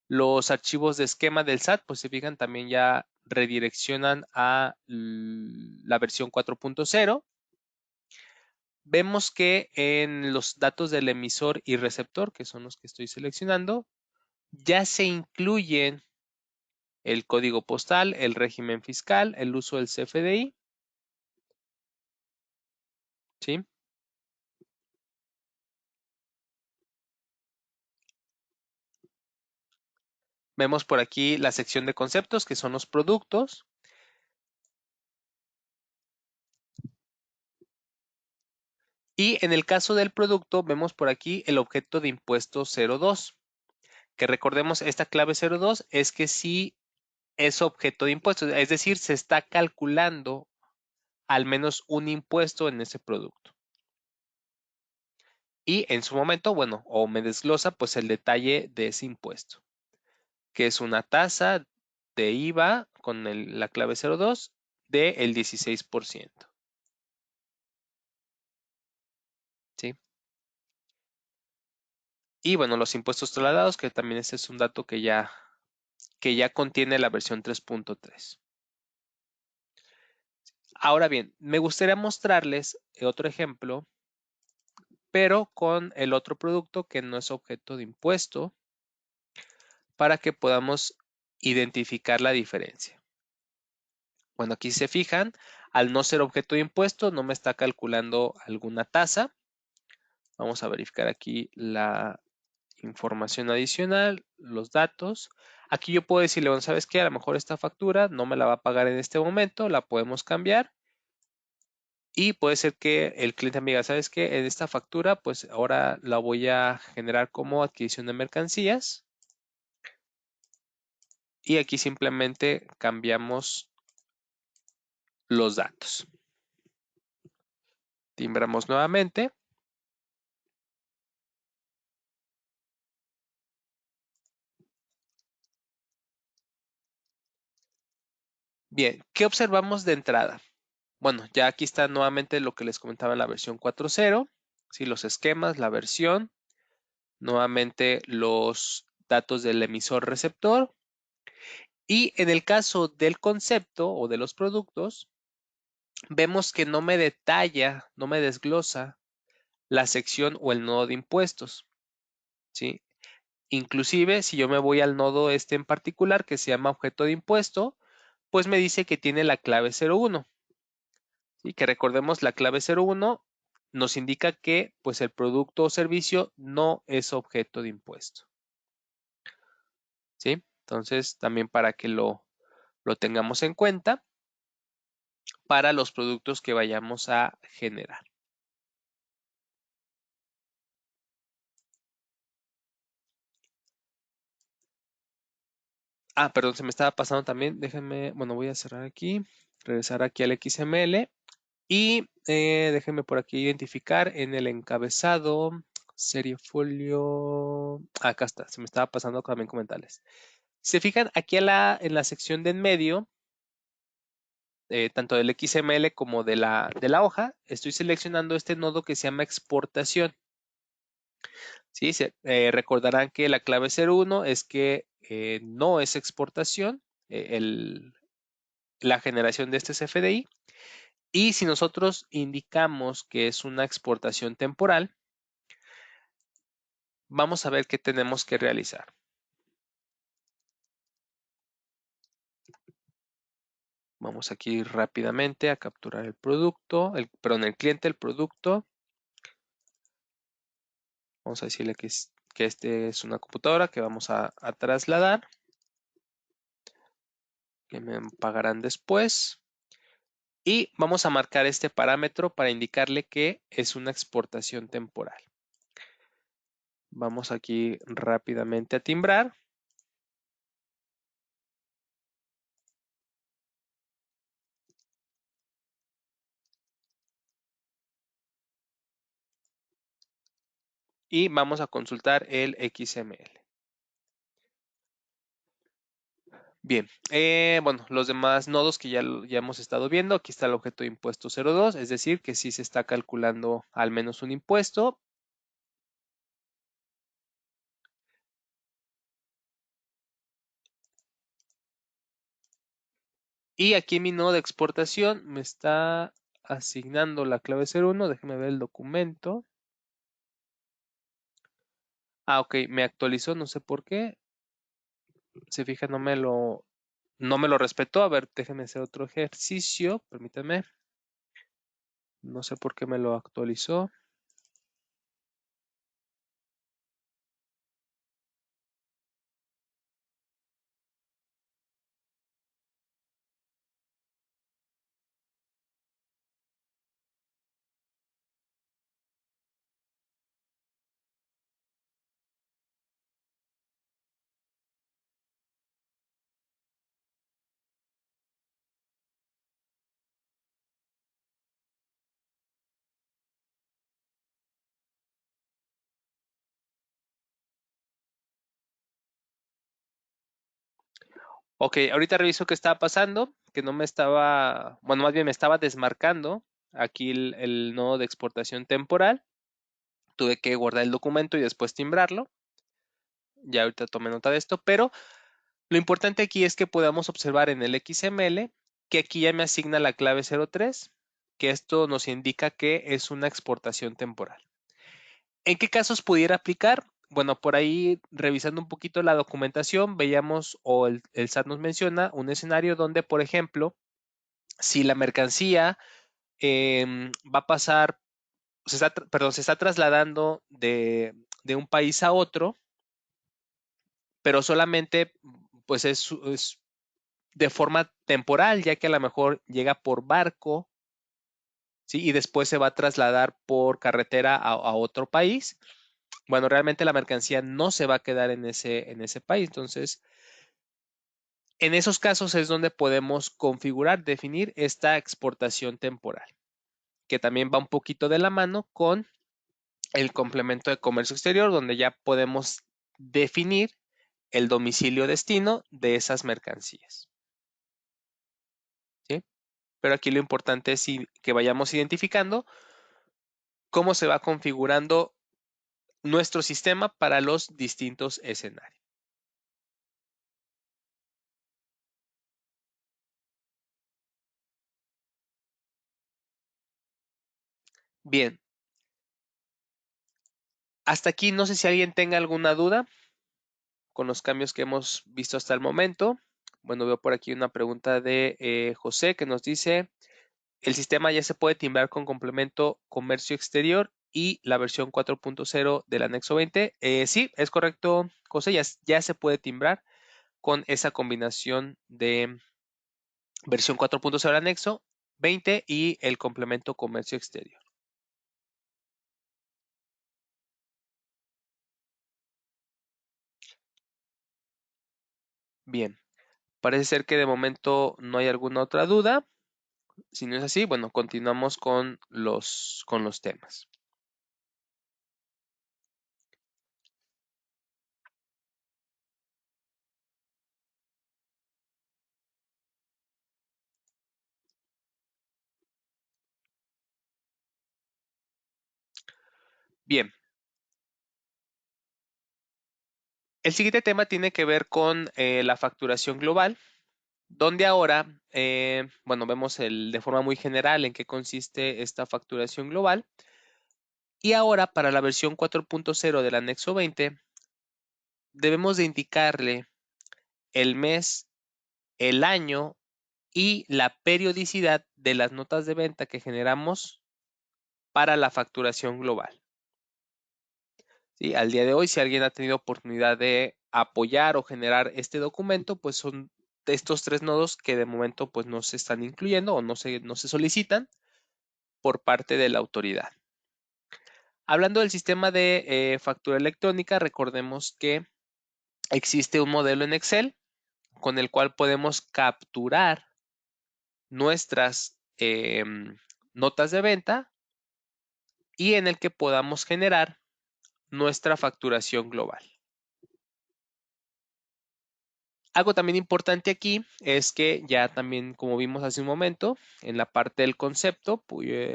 Los archivos de esquema del SAT, pues se fijan, también ya redireccionan a la versión 4.0. Vemos que en los datos del emisor y receptor, que son los que estoy seleccionando, ya se incluyen el código postal, el régimen fiscal, el uso del CFDI, ¿sí? Vemos por aquí la sección de conceptos, que son los productos. Y en el caso del producto, vemos por aquí el objeto de impuesto 02, que recordemos esta clave 02 es que sí es objeto de impuestos, es decir, se está calculando al menos un impuesto en ese producto. Y en su momento, bueno, o me desglosa pues el detalle de ese impuesto, que es una tasa de IVA con la clave 02 del 16%. ¿Sí? Y bueno, los impuestos trasladados, que también ese es un dato que ya contiene la versión 3.3. Ahora bien, me gustaría mostrarles otro ejemplo, pero con el otro producto que no es objeto de impuesto, para que podamos identificar la diferencia. Bueno, aquí se fijan, al no ser objeto de impuesto, no me está calculando alguna tasa. Vamos a verificar aquí la información adicional, los datos. Aquí yo puedo decirle, bueno, ¿sabes qué? A lo mejor esta factura no me la va a pagar en este momento, la podemos cambiar. Y puede ser que el cliente me diga, ¿sabes qué? En esta factura, pues ahora la voy a generar como adquisición de mercancías. Y aquí simplemente cambiamos los datos. Timbramos nuevamente. Bien, ¿qué observamos de entrada? Bueno, ya aquí está nuevamente lo que les comentaba en la versión 4.0. Sí, los esquemas, la versión, nuevamente los datos del emisor receptor. Y en el caso del concepto o de los productos, vemos que no me detalla, no me desglosa la sección o el nodo de impuestos, ¿sí? Inclusive, si yo me voy al nodo este en particular que se llama objeto de impuesto, pues me dice que tiene la clave 01. ¿Sí? Que recordemos la clave 01 nos indica que pues el producto o servicio no es objeto de impuesto. ¿Sí? Entonces, también para que lo tengamos en cuenta para los productos que vayamos a generar. Ah, perdón, se me estaba pasando también. Déjenme, bueno, voy a cerrar aquí, regresar aquí al XML y déjenme por aquí identificar en el encabezado, serie folio. Acá está, se me estaba pasando también comentarles. Si se fijan aquí en la sección de en medio, tanto del XML como de la hoja, estoy seleccionando este nodo que se llama exportación. ¿Sí? Recordarán que la clave 01 es que no es exportación, la generación de este CFDI. Y si nosotros indicamos que es una exportación temporal, vamos a ver qué tenemos que realizar. Vamos aquí rápidamente a capturar el producto, perdón, el cliente, el producto. Vamos a decirle que este es una computadora que vamos a trasladar, que me pagarán después. Y vamos a marcar este parámetro para indicarle que es una exportación temporal. Vamos aquí rápidamente a timbrar. Y vamos a consultar el XML. Bien, bueno, los demás nodos que ya hemos estado viendo, aquí está el objeto de impuesto 02, es decir, que sí se está calculando al menos un impuesto. Y aquí mi nodo de exportación me está asignando la clave 01, déjeme ver el documento. Ah, ok, me actualizó, no sé por qué. Se fija, no me lo respetó. A ver, déjenme hacer otro ejercicio, permítame. No sé por qué me lo actualizó. Ok, ahorita reviso qué estaba pasando, que no me estaba, bueno, más bien me estaba desmarcando aquí el nodo de exportación temporal. Tuve que guardar el documento y después timbrarlo. Ya ahorita tomé nota de esto, pero lo importante aquí es que podamos observar en el XML que aquí ya me asigna la clave 03, que esto nos indica que es una exportación temporal. ¿En qué casos pudiera aplicar? Bueno, por ahí revisando un poquito la documentación, veíamos o el SAT nos menciona un escenario donde, por ejemplo, si la mercancía va a pasar, perdón, se está trasladando de un país a otro, pero solamente pues es de forma temporal, ya que a lo mejor llega por barco, ¿sí? Y después se va a trasladar por carretera a otro país. Bueno, realmente la mercancía no se va a quedar en ese país. Entonces, en esos casos es donde podemos configurar, definir esta exportación temporal, que también va un poquito de la mano con el complemento de comercio exterior, donde ya podemos definir el domicilio destino de esas mercancías. ¿Sí? Pero aquí lo importante es que vayamos identificando cómo se va configurando nuestro sistema para los distintos escenarios. Bien, Hasta aquí no sé si alguien tenga alguna duda con los cambios que hemos visto hasta el momento. Bueno, veo por aquí una pregunta de José que nos dice, ¿el sistema ya se puede timbrar con complemento comercio exterior y la versión 4.0 del anexo 20? Sí, es correcto, José, ya se puede timbrar con esa combinación de versión 4.0 del anexo 20 y el complemento comercio exterior. Bien, parece ser que de momento no hay alguna otra duda. Si no es así, bueno, continuamos con los temas. Bien, el siguiente tema tiene que ver con la facturación global, donde ahora, bueno, vemos de forma muy general en qué consiste esta facturación global. Y ahora para la versión 4.0 del anexo 20, debemos de indicarle el mes, el año y la periodicidad de las notas de venta que generamos para la facturación global. ¿Sí? Al día de hoy, si alguien ha tenido oportunidad de apoyar o generar este documento, pues son estos tres nodos que de momento pues no se están incluyendo o no se solicitan por parte de la autoridad. Hablando del sistema de factura electrónica, recordemos que existe un modelo en Excel con el cual podemos capturar nuestras notas de venta y en el que podamos generar nuestra facturación global. Algo también importante aquí es que ya también, como vimos hace un momento, en la parte del concepto,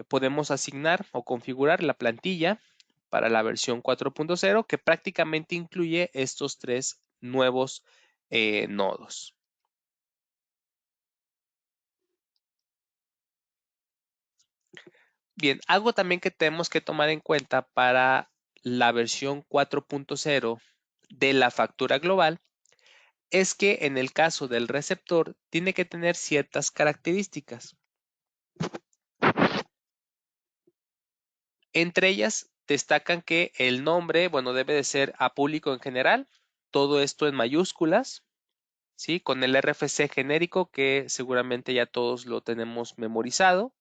podemos asignar o configurar la plantilla para la versión 4.0 que prácticamente incluye estos tres nuevos nodos. Bien, algo también que tenemos que tomar en cuenta para la versión 4.0 de la factura global es que en el caso del receptor tiene que tener ciertas características. Entre ellas destacan que el nombre, bueno, debe de ser a público en general, todo esto en mayúsculas, ¿sí? Con el RFC genérico que seguramente ya todos lo tenemos memorizado,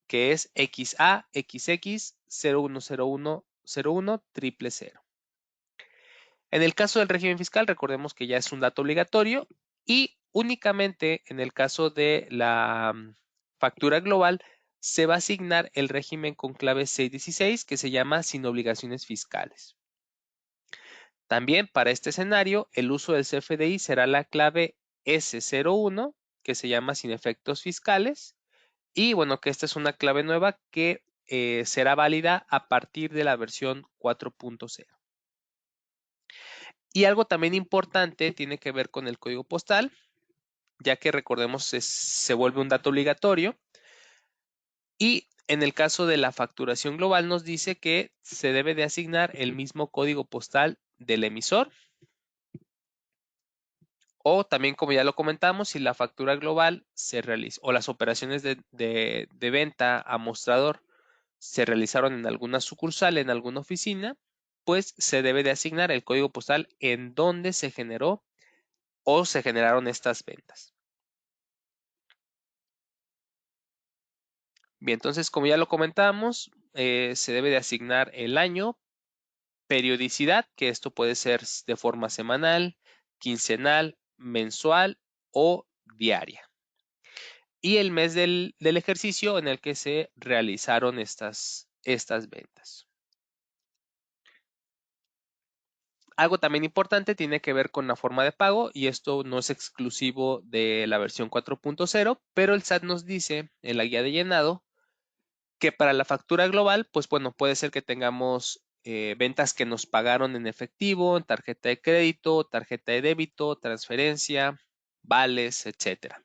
que es XAXX01010100. En el caso del régimen fiscal, recordemos que ya es un dato obligatorio y únicamente en el caso de la factura global se va a asignar el régimen con clave 616 que se llama sin obligaciones fiscales. También para este escenario, el uso del CFDI será la clave S01 que se llama sin efectos fiscales y bueno, que esta es una clave nueva que será válida a partir de la versión 4.0. Y algo también importante tiene que ver con el código postal, ya que recordemos se vuelve un dato obligatorio. Y en el caso de la facturación global nos dice que se debe de asignar el mismo código postal del emisor. O también, como ya lo comentamos, si la factura global se realiza o las operaciones de venta a mostrador se realizaron en alguna sucursal, en alguna oficina, pues se debe de asignar el código postal en donde se generó o se generaron estas ventas. Bien, entonces, como ya lo comentábamos, se debe de asignar el año, periodicidad, que esto puede ser de forma semanal, quincenal, mensual o diaria. Y el mes del ejercicio en el que se realizaron estas ventas. Algo también importante tiene que ver con la forma de pago y esto no es exclusivo de la versión 4.0, pero el SAT nos dice en la guía de llenado que para la factura global, pues bueno, puede ser que tengamos ventas que nos pagaron en efectivo, en tarjeta de crédito, tarjeta de débito, transferencia, vales, etcétera.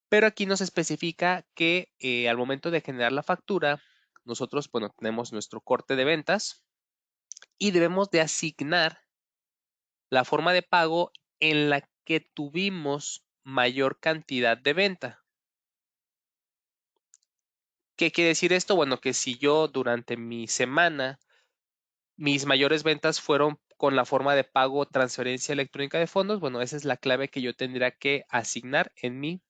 Pero aquí nos especifica que al momento de generar la factura, nosotros, bueno, tenemos nuestro corte de ventas y debemos de asignar la forma de pago en la que tuvimos mayor cantidad de venta. ¿Qué quiere decir esto? Bueno, que si yo durante mi semana mis mayores ventas fueron con la forma de pago transferencia electrónica de fondos, bueno, esa es la clave que yo tendría que asignar en mi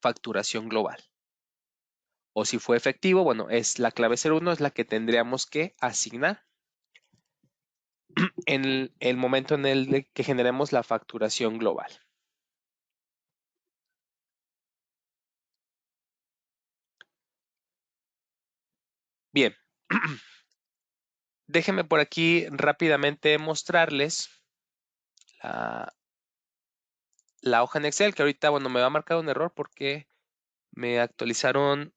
facturación global. O si fue efectivo, bueno, es la clave 01, es la que tendríamos que asignar en el momento en el que generemos la facturación global. Bien, déjenme por aquí rápidamente mostrarles la hoja en Excel, que ahorita, bueno, me va a marcar un error porque me actualizaron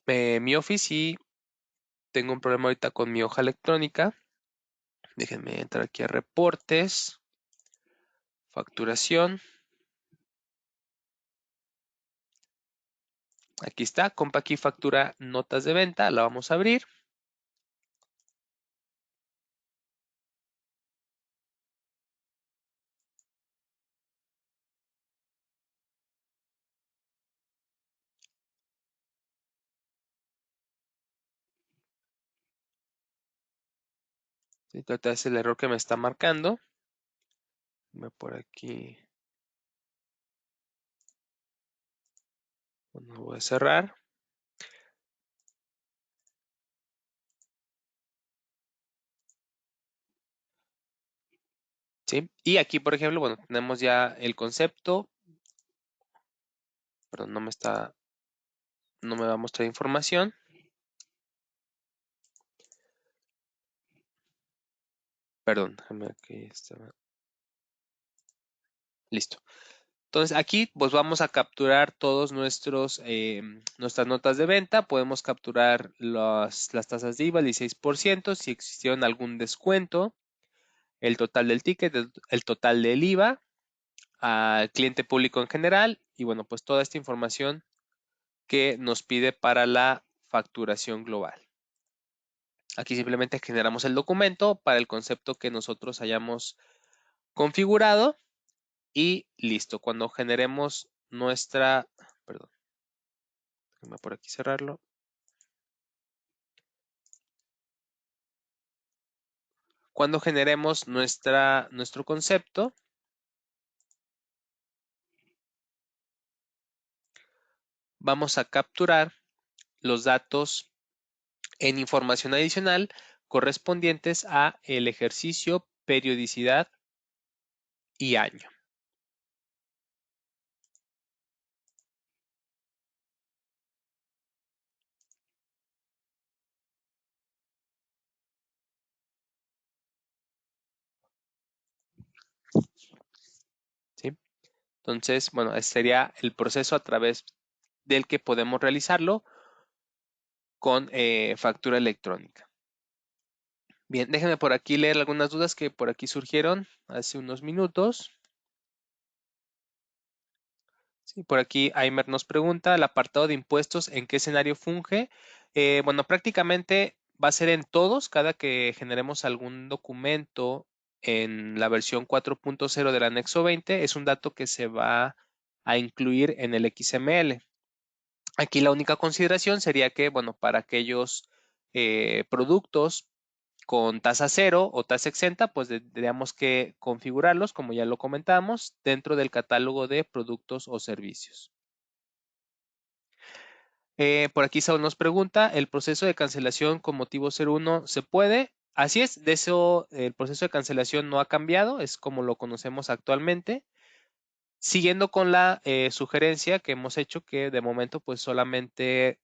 mi Office y tengo un problema ahorita con mi hoja electrónica. Déjenme entrar aquí a reportes, facturación. Aquí está, compa aquí factura notas de venta, la vamos a abrir. Sí, trata es el error que me está marcando. Por aquí. Bueno, voy a cerrar. ¿Sí? Y aquí, por ejemplo, bueno, tenemos ya el concepto. Perdón, no me va a mostrar información. Perdón, déjame aquí. Listo. Entonces aquí pues vamos a capturar todos nuestras notas de venta. Podemos capturar las tasas de IVA, el 16%, si existieron algún descuento, el total del ticket, el total del IVA, al cliente público en general y bueno, pues toda esta información que nos pide para la facturación global. Aquí simplemente generamos el documento para el concepto que nosotros hayamos configurado y listo. Cuando generemos perdón, déjame por aquí cerrarlo. Cuando generemos nuestro concepto, vamos a capturar los datos en información adicional correspondientes a el ejercicio, periodicidad y año. ¿Sí? Entonces, bueno, ese sería el proceso a través del que podemos realizarlo con factura electrónica. Bien, déjenme por aquí leer algunas dudas que por aquí surgieron hace unos minutos. Sí, por aquí Aimer nos pregunta, ¿el apartado de impuestos en qué escenario funge? Bueno, prácticamente va a ser en todos, cada que generemos algún documento en la versión 4.0 del anexo 20, es un dato que se va a incluir en el XML. Aquí la única consideración sería que, bueno, para aquellos productos con tasa cero o tasa exenta, pues tendríamos que configurarlos, como ya lo comentamos, dentro del catálogo de productos o servicios. Por aquí Saúl nos pregunta, ¿el proceso de cancelación con motivo 01 se puede? Así es, de eso el proceso de cancelación no ha cambiado, es como lo conocemos actualmente. Siguiendo con la sugerencia que hemos hecho, que de momento pues solamente,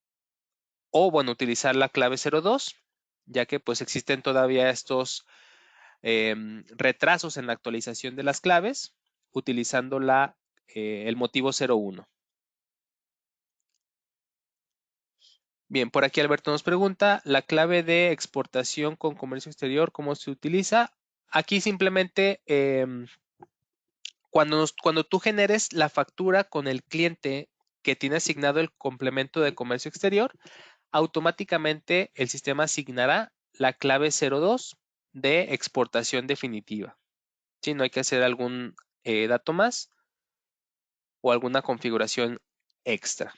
o bueno, utilizar la clave 02, ya que pues existen todavía estos retrasos en la actualización de las claves, utilizando el motivo 01. Bien, por aquí Alberto nos pregunta, ¿la clave de exportación con comercio exterior, cómo se utiliza? Aquí simplemente cuando tú generes la factura con el cliente que tiene asignado el complemento de comercio exterior, automáticamente el sistema asignará la clave 02 de exportación definitiva. ¿Sí? No hay que hacer algún dato más o alguna configuración extra.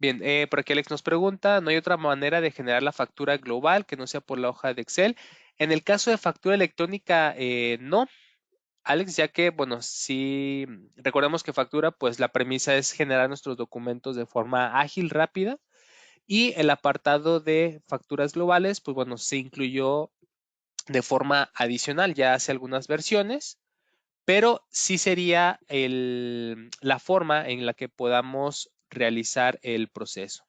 Bien, por aquí Alex nos pregunta, ¿no hay otra manera de generar la factura global que no sea por la hoja de Excel? En el caso de factura electrónica, no, Alex, ya que, bueno, sí, recordemos que factura, pues la premisa es generar nuestros documentos de forma ágil, rápida, y el apartado de facturas globales, pues bueno, se incluyó de forma adicional ya hace algunas versiones, pero sí sería la forma en la que podamos realizar el proceso.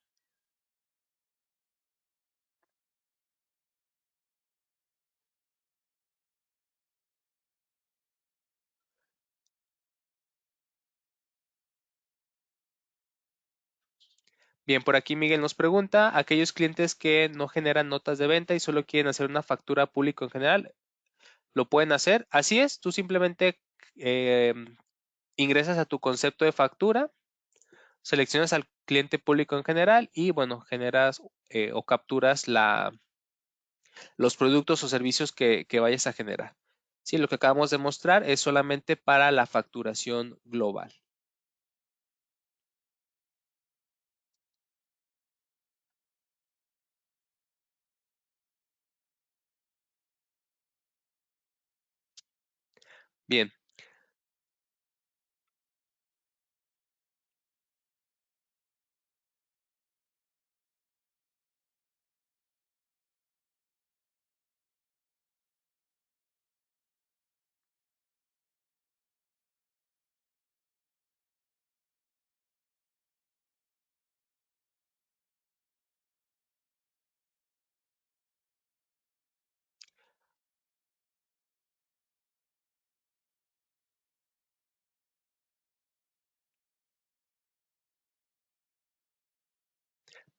Bien, por aquí Miguel nos pregunta, aquellos clientes que no generan notas de venta y solo quieren hacer una factura pública en general, ¿lo pueden hacer? Así es, tú simplemente eh, ingresas a tu concepto de factura, seleccionas al cliente público en general y bueno, generas o capturas los productos o servicios que vayas a generar. Sí, lo que acabamos de mostrar es solamente para la facturación global. Bien,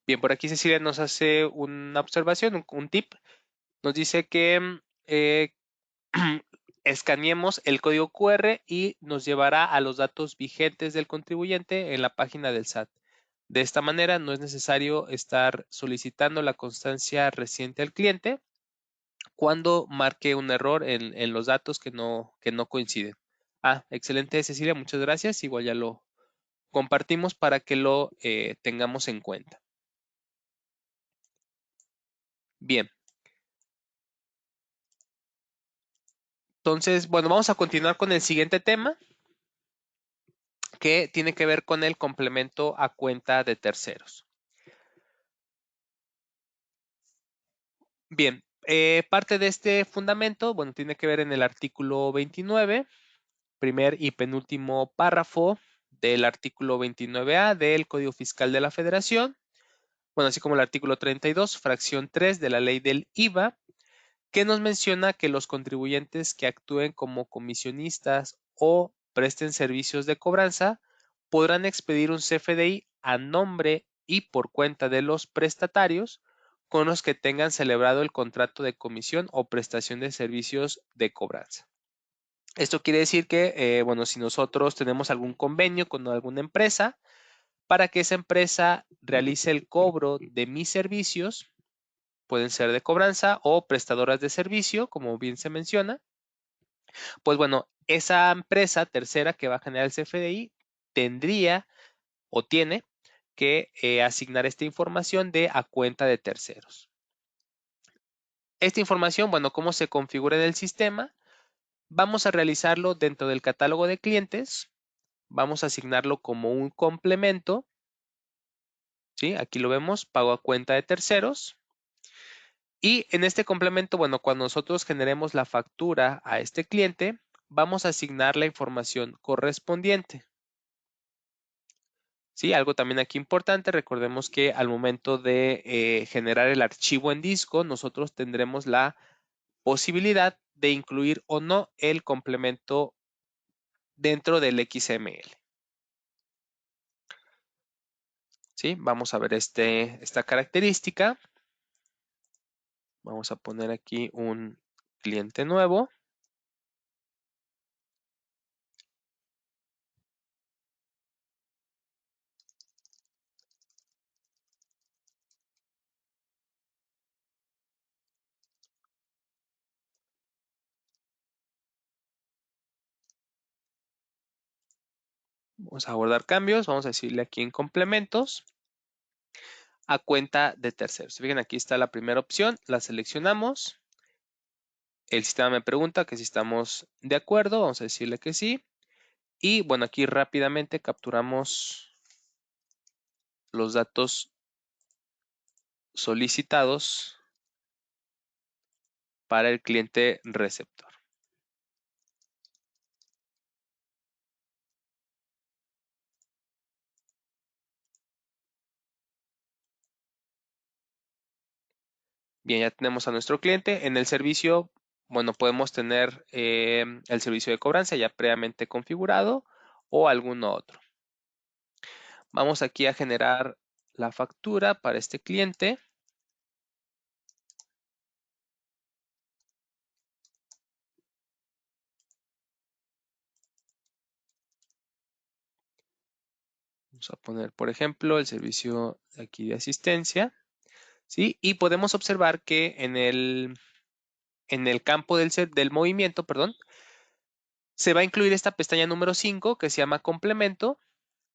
bien, por aquí Cecilia nos hace una observación, un tip. Nos dice que escaneemos el código QR y nos llevará a los datos vigentes del contribuyente en la página del SAT. De esta manera no es necesario estar solicitando la constancia reciente al cliente cuando marque un error en los datos que no coinciden. Ah, excelente, Cecilia, muchas gracias. Igual ya lo compartimos para que lo tengamos en cuenta. Bien, entonces, bueno, vamos a continuar con el siguiente tema que tiene que ver con el complemento a cuenta de terceros. Bien, parte de este fundamento, bueno, tiene que ver en el artículo 29, primer y penúltimo párrafo del artículo 29A del Código Fiscal de la Federación, bueno, así como el artículo 32, fracción 3 de la ley del IVA, que nos menciona que los contribuyentes que actúen como comisionistas o presten servicios de cobranza podrán expedir un CFDI a nombre y por cuenta de los prestatarios con los que tengan celebrado el contrato de comisión o prestación de servicios de cobranza. Esto quiere decir que, bueno, si nosotros tenemos algún convenio con alguna empresa, para que esa empresa realice el cobro de mis servicios, pueden ser de cobranza o prestadoras de servicio, como bien se menciona, pues bueno, esa empresa tercera que va a generar el CFDI tendría o tiene que asignar esta información de a cuenta de terceros. Esta información, bueno, ¿cómo se configura en el sistema? Vamos a realizarlo dentro del catálogo de clientes, vamos a asignarlo como un complemento, ¿sí? Aquí lo vemos, pago a cuenta de terceros. Y en este complemento, bueno, cuando nosotros generemos la factura a este cliente, vamos a asignar la información correspondiente. Sí, algo también aquí importante, recordemos que al momento de generar el archivo en disco, nosotros tendremos la posibilidad de incluir o no el complemento dentro del XML. ¿Sí? Vamos a ver esta característica. Vamos a poner aquí un cliente nuevo. Vamos a guardar cambios, vamos a decirle aquí en complementos, a cuenta de terceros. Si fijan, aquí está la primera opción, la seleccionamos. El sistema me pregunta que si estamos de acuerdo, vamos a decirle que sí. Y bueno, aquí rápidamente capturamos los datos solicitados para el cliente receptor. Bien, ya tenemos a nuestro cliente. En el servicio, bueno, podemos tener el servicio de cobranza ya previamente configurado o alguno otro. Vamos aquí a generar la factura para este cliente. Vamos a poner, por ejemplo, el servicio aquí de asistencia, ¿sí? Y podemos observar que en el campo del movimiento, perdón, se va a incluir esta pestaña número 5 que se llama complemento,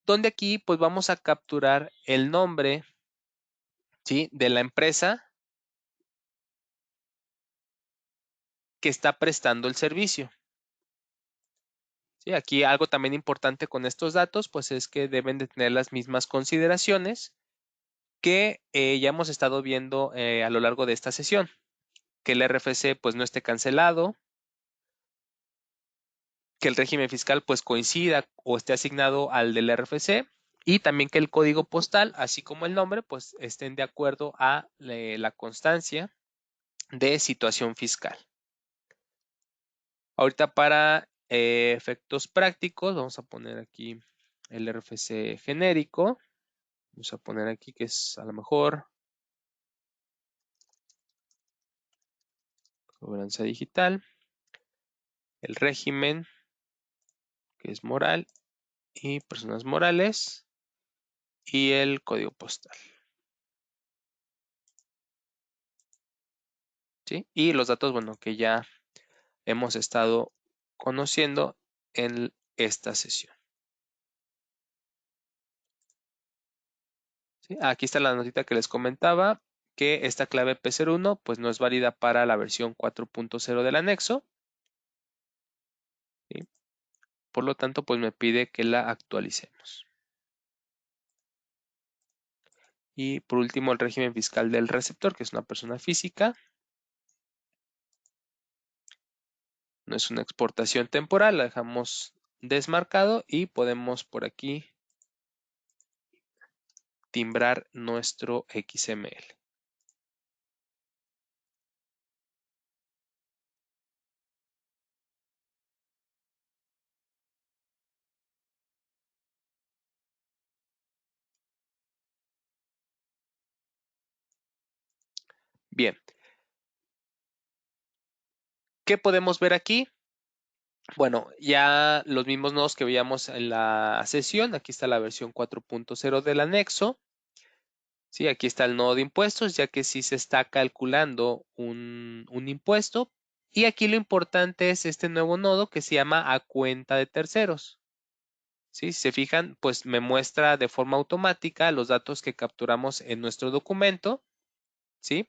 donde aquí pues vamos a capturar el nombre, ¿sí?, de la empresa que está prestando el servicio. ¿Sí? Aquí algo también importante con estos datos pues es que deben de tener las mismas consideraciones que ya hemos estado viendo a lo largo de esta sesión. Que el RFC pues no esté cancelado, que el régimen fiscal pues coincida o esté asignado al del RFC y también que el código postal, así como el nombre, pues estén de acuerdo a la constancia de situación fiscal. Ahorita para efectos prácticos vamos a poner aquí el RFC genérico. Vamos a poner aquí que es a lo mejor cobranza digital, el régimen que es moral y personas morales y el código postal. ¿Sí? Y los datos, bueno, que ya hemos estado conociendo en esta sesión. ¿Sí? Aquí está la notita que les comentaba, que esta clave P01 pues no es válida para la versión 4.0 del anexo. ¿Sí? Por lo tanto, pues me pide que la actualicemos. Y por último, el régimen fiscal del receptor, que es una persona física. No es una exportación temporal, la dejamos desmarcado y podemos por aquí timbrar nuestro XML. Bien. ¿Qué podemos ver aquí? Bueno, ya los mismos nodos que veíamos en la sesión. Aquí está la versión 4.0 del anexo. Sí, aquí está el nodo de impuestos, ya que sí se está calculando un impuesto. Y aquí lo importante es este nuevo nodo que se llama a cuenta de terceros. ¿Sí? Si se fijan, pues me muestra de forma automática los datos que capturamos en nuestro documento. ¿Sí?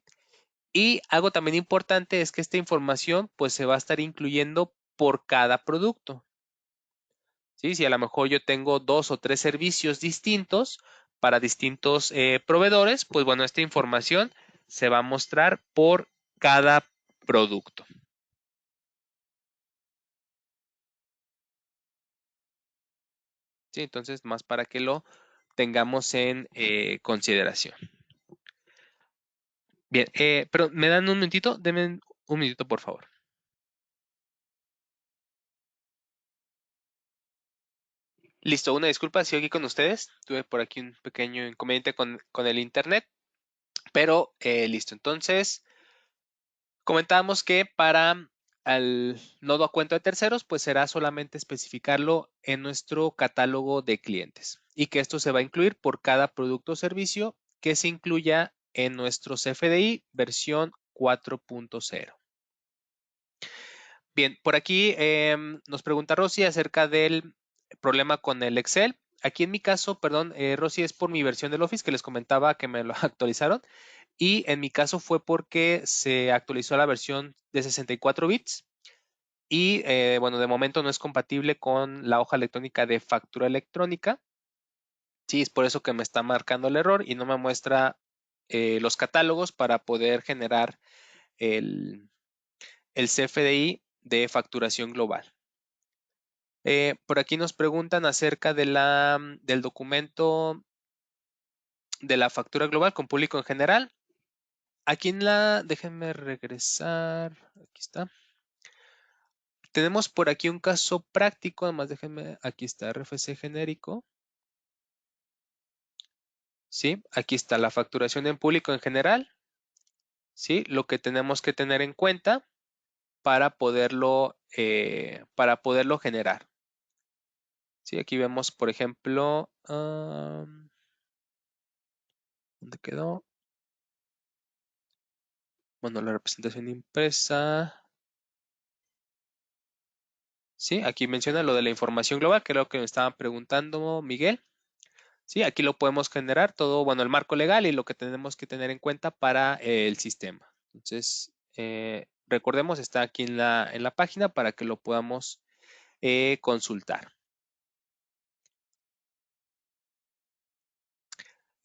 Y algo también importante es que esta información pues se va a estar incluyendo por cada producto. ¿Sí? Si a lo mejor yo tengo 2 o 3 servicios distintos para distintos proveedores, pues bueno, esta información se va a mostrar por cada producto. ¿Sí? Entonces, más para que lo tengamos en consideración. Bien, pero ¿me dan un minutito? Denme un minutito, por favor. Listo, una disculpa, sigo aquí con ustedes. Tuve por aquí un pequeño inconveniente con el internet, pero listo. Entonces, comentábamos que para al nodo a cuenta de terceros, pues será solamente especificarlo en nuestro catálogo de clientes y que esto se va a incluir por cada producto o servicio que se incluya en nuestro CFDI versión 4.0. Bien, por aquí nos pregunta Rosy acerca del problema con el Excel. Aquí en mi caso, perdón, Rosy, es por mi versión del Office que les comentaba que me lo actualizaron. Y en mi caso fue porque se actualizó a la versión de 64 bits. Y bueno, de momento no es compatible con la hoja electrónica de factura electrónica. Sí, es por eso que me está marcando el error y no me muestra los catálogos para poder generar el, el CFDI de facturación global. Por aquí nos preguntan acerca de del documento de la factura global con público en general. Aquí déjenme regresar, aquí está. Tenemos por aquí un caso práctico, además déjenme, aquí está RFC genérico. ¿Sí? Aquí está la facturación en público en general. ¿Sí? Lo que tenemos que tener en cuenta para poderlo generar. ¿Sí? Aquí vemos, por ejemplo, ¿dónde quedó? Bueno, la representación impresa. Sí, aquí menciona lo de la información global, que es lo que me estaba preguntando Miguel. Sí, aquí lo podemos generar todo, bueno, el marco legal y lo que tenemos que tener en cuenta para el sistema. Entonces, recordemos, está aquí en la página para que lo podamos consultar.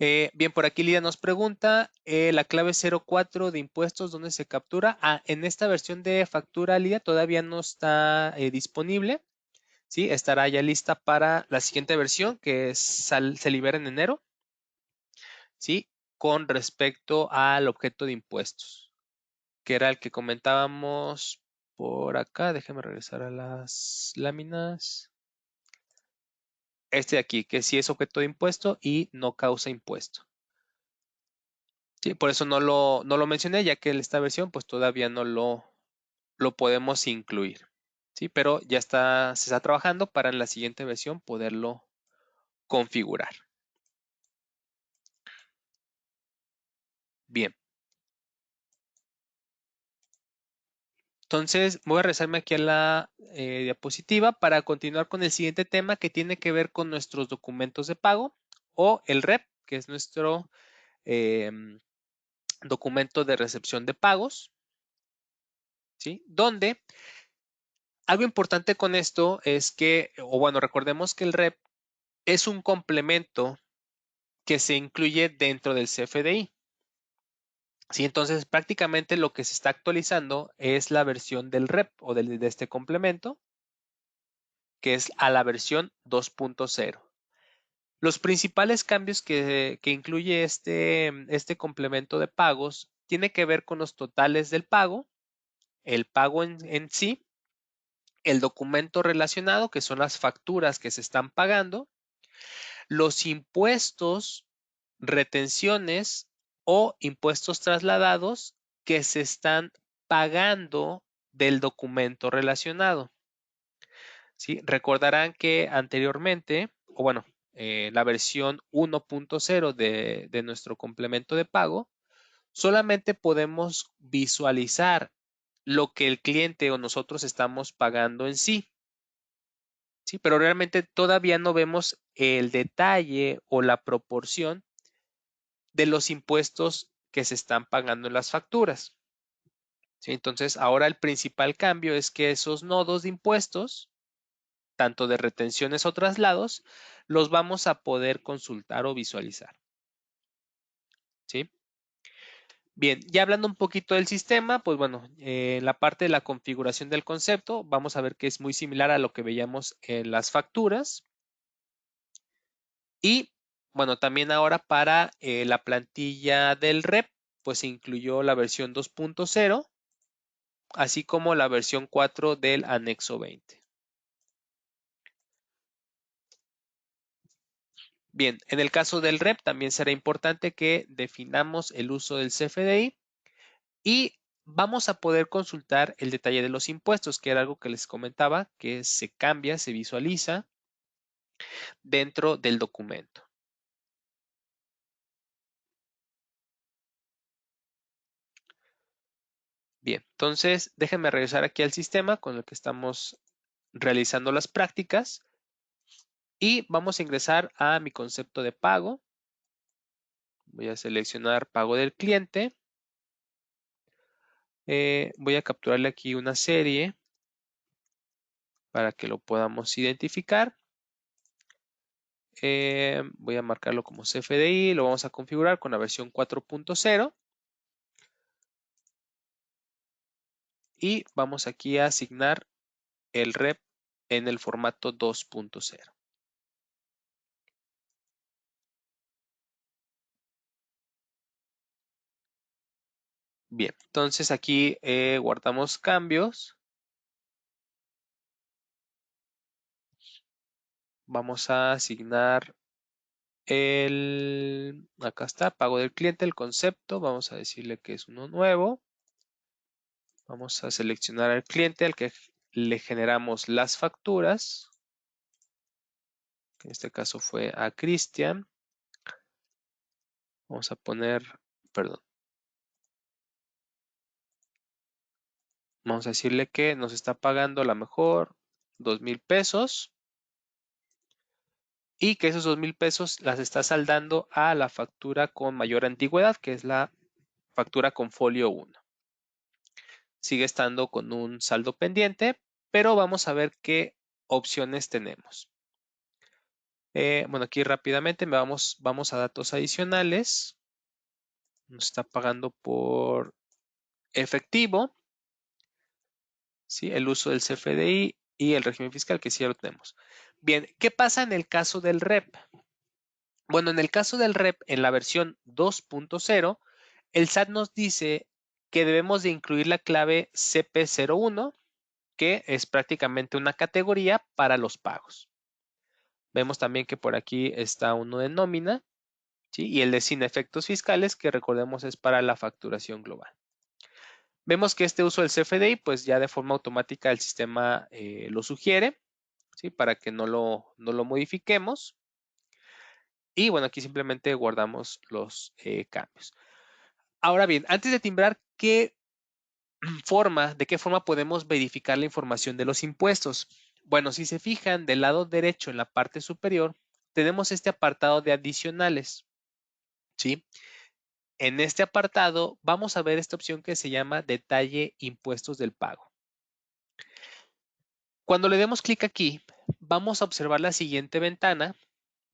Bien, por aquí Lidia nos pregunta, la clave 04 de impuestos, ¿dónde se captura? En esta versión de factura, Lidia, todavía no está disponible. Sí, estará ya lista para la siguiente versión que se libera en enero. Sí, con respecto al objeto de impuestos, que era el que comentábamos por acá. Déjeme regresar a las láminas. Este de aquí, que sí es objeto de impuesto y no causa impuesto. Sí, por eso no lo mencioné, ya que en esta versión pues todavía no lo podemos incluir. Sí, pero ya se está trabajando para en la siguiente versión poderlo configurar. Bien. Entonces, voy a regresarme aquí a la diapositiva para continuar con el siguiente tema que tiene que ver con nuestros documentos de pago o el REP, que es nuestro documento de recepción de pagos, ¿sí? Donde algo importante con esto es que, o bueno, recordemos que el REP es un complemento que se incluye dentro del CFDI. Sí, entonces prácticamente lo que se está actualizando es la versión del REP o de este complemento, que es a la versión 2.0. Los principales cambios que incluye este complemento de pagos tiene que ver con los totales del pago, el pago en sí, el documento relacionado, que son las facturas que se están pagando, los impuestos, retenciones o impuestos trasladados que se están pagando del documento relacionado. ¿Sí? Recordarán que anteriormente, o bueno, la versión 1.0 de nuestro complemento de pago, solamente podemos visualizar lo que el cliente o nosotros estamos pagando en sí. ¿Sí? Pero realmente todavía no vemos el detalle o la proporción de los impuestos que se están pagando en las facturas. ¿Sí? Entonces, ahora el principal cambio es que esos nodos de impuestos, tanto de retenciones o traslados, los vamos a poder consultar o visualizar. ¿Sí? Bien, ya hablando un poquito del sistema, pues bueno, en la parte de la configuración del concepto, vamos a ver que es muy similar a lo que veíamos en las facturas. Y bueno, también ahora para la plantilla del REP, pues se incluyó la versión 2.0, así como la versión 4 del anexo 20. Bien, en el caso del REP también será importante que definamos el uso del CFDI y vamos a poder consultar el detalle de los impuestos, que era algo que les comentaba, que se cambia, se visualiza dentro del documento. Bien, entonces déjenme regresar aquí al sistema con el que estamos realizando las prácticas Y vamos a ingresar a mi concepto de pago. Voy a seleccionar pago del cliente. Voy a capturarle aquí una serie para que lo podamos identificar. Voy a marcarlo como CFDI, lo vamos a configurar con la versión 4.0 y vamos aquí a asignar el rep en el formato 2.0. Bien, entonces aquí guardamos cambios. Vamos a asignar acá está, pago del cliente, el concepto. Vamos a decirle que es uno nuevo. Vamos a seleccionar al cliente al que le generamos las facturas. Que en este caso fue a Cristian. Vamos a poner, perdón. Vamos a decirle que nos está pagando a lo mejor 2,000 pesos y que esos 2,000 pesos las está saldando a la factura con mayor antigüedad, que es la factura con folio 1. Sigue estando con un saldo pendiente, pero vamos a ver qué opciones tenemos. Bueno, aquí rápidamente vamos a datos adicionales. Nos está pagando por efectivo, ¿sí? El uso del CFDI y el régimen fiscal, que sí ya lo tenemos. Bien, ¿qué pasa en el caso del REP? Bueno, en el caso del REP, en la versión 2.0, el SAT nos dice que debemos de incluir la clave CP01, que es prácticamente una categoría para los pagos. Vemos también que por aquí está uno de nómina, ¿sí? Y el de sin efectos fiscales, que recordemos es para la facturación global. Vemos que este uso del CFDI, pues ya de forma automática el sistema lo sugiere, ¿sí? Para que no lo modifiquemos. Y bueno, aquí simplemente guardamos los cambios. Ahora bien, antes de timbrar, ¿de qué forma podemos verificar la información de los impuestos? Bueno, si se fijan del lado derecho en la parte superior, tenemos este apartado de adicionales, ¿sí? En este apartado vamos a ver esta opción que se llama detalle impuestos del pago. Cuando le demos clic aquí, vamos a observar la siguiente ventana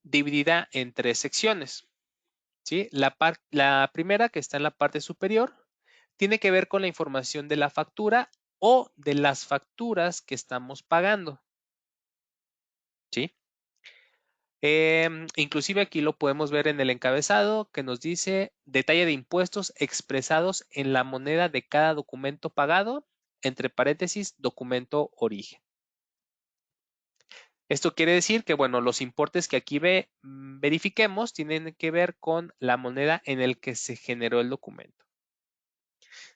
dividida en 3 secciones, ¿sí? La primera, que está en la parte superior, tiene que ver con la información de la factura o de las facturas que estamos pagando, ¿sí? Inclusive aquí lo podemos ver en el encabezado que nos dice detalle de impuestos expresados en la moneda de cada documento pagado, entre paréntesis, documento origen. Esto quiere decir que, bueno, los importes que aquí verifiquemos tienen que ver con la moneda en el que se generó el documento.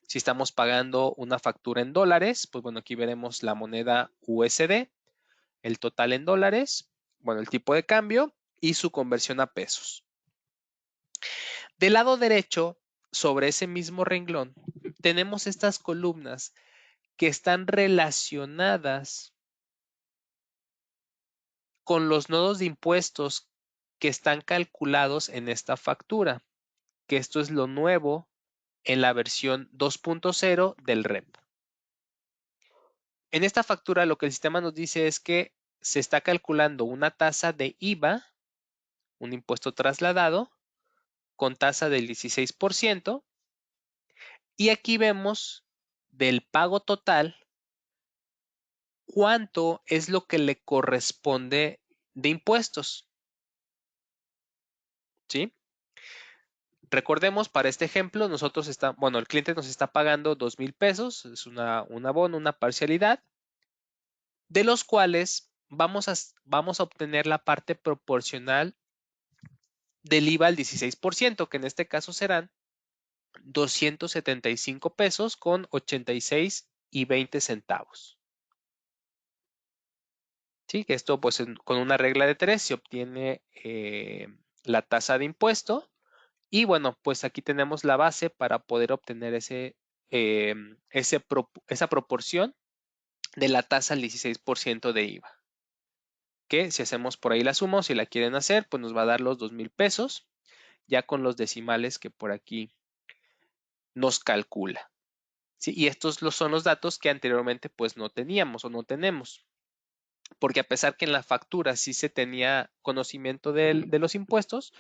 Si estamos pagando una factura en dólares, pues bueno, aquí veremos la moneda USD, el total en dólares, bueno, el tipo de cambio y su conversión a pesos. Del lado derecho, sobre ese mismo renglón, tenemos estas columnas que están relacionadas con los nodos de impuestos que están calculados en esta factura, que esto es lo nuevo en la versión 2.0 del REP. En esta factura lo que el sistema nos dice es que se está calculando una tasa de IVA, un impuesto trasladado, con tasa del 16%, y aquí vemos del pago total cuánto es lo que le corresponde de impuestos, ¿sí? Recordemos, para este ejemplo, el cliente nos está pagando 2,000 pesos, es un abono, una parcialidad, de los cuales vamos a obtener la parte proporcional del IVA al 16%, que en este caso serán 275 pesos con 86 y 20 centavos. Sí, que esto pues con una regla de 3 se obtiene la tasa de impuesto y bueno, pues aquí tenemos la base para poder obtener esa proporción de la tasa al 16% de IVA. que si hacemos por ahí la suma o si la quieren hacer, pues nos va a dar los 2,000 pesos, ya con los decimales que por aquí nos calcula. ¿Sí? Y estos son los datos que anteriormente pues no teníamos o no tenemos. Porque a pesar que en la factura sí se tenía conocimiento de los impuestos,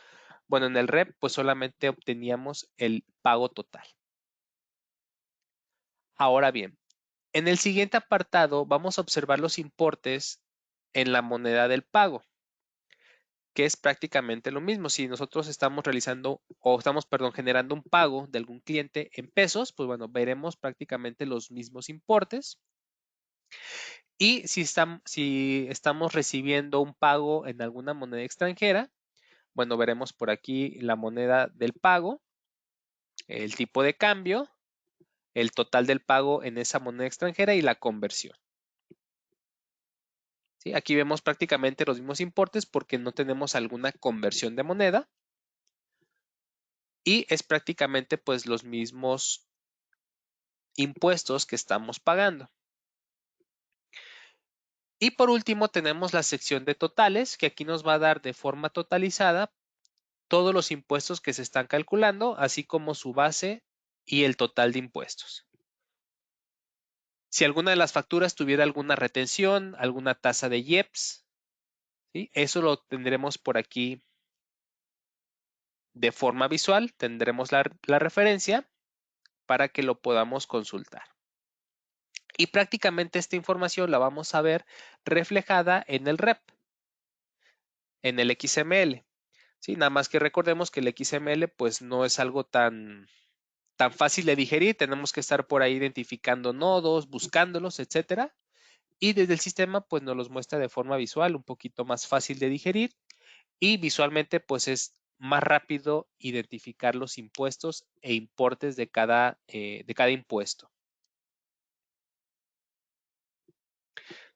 bueno, en el REP pues solamente obteníamos el pago total. Ahora bien, en el siguiente apartado vamos a observar los importes en la moneda del pago, que es prácticamente lo mismo. Si nosotros estamos realizando o estamos, perdón, generando un pago de algún cliente en pesos, pues bueno, veremos prácticamente los mismos importes. Y si estamos recibiendo un pago en alguna moneda extranjera, bueno, veremos por aquí la moneda del pago, el tipo de cambio, el total del pago en esa moneda extranjera y la conversión. ¿Sí? Aquí vemos prácticamente los mismos importes porque no tenemos alguna conversión de moneda y es prácticamente pues los mismos impuestos que estamos pagando. Y por último tenemos la sección de totales, que aquí nos va a dar de forma totalizada todos los impuestos que se están calculando, así como su base y el total de impuestos. Si alguna de las facturas tuviera alguna retención, alguna tasa de IEPS, ¿sí? Eso lo tendremos por aquí de forma visual, tendremos la referencia para que lo podamos consultar. Y prácticamente esta información la vamos a ver reflejada en el REP, en el XML. ¿Sí? Nada más que recordemos que el XML pues no es algo tan fácil de digerir, tenemos que estar por ahí identificando nodos, buscándolos, etcétera. Y desde el sistema pues nos los muestra de forma visual, un poquito más fácil de digerir y visualmente pues es más rápido identificar los impuestos e importes de cada impuesto.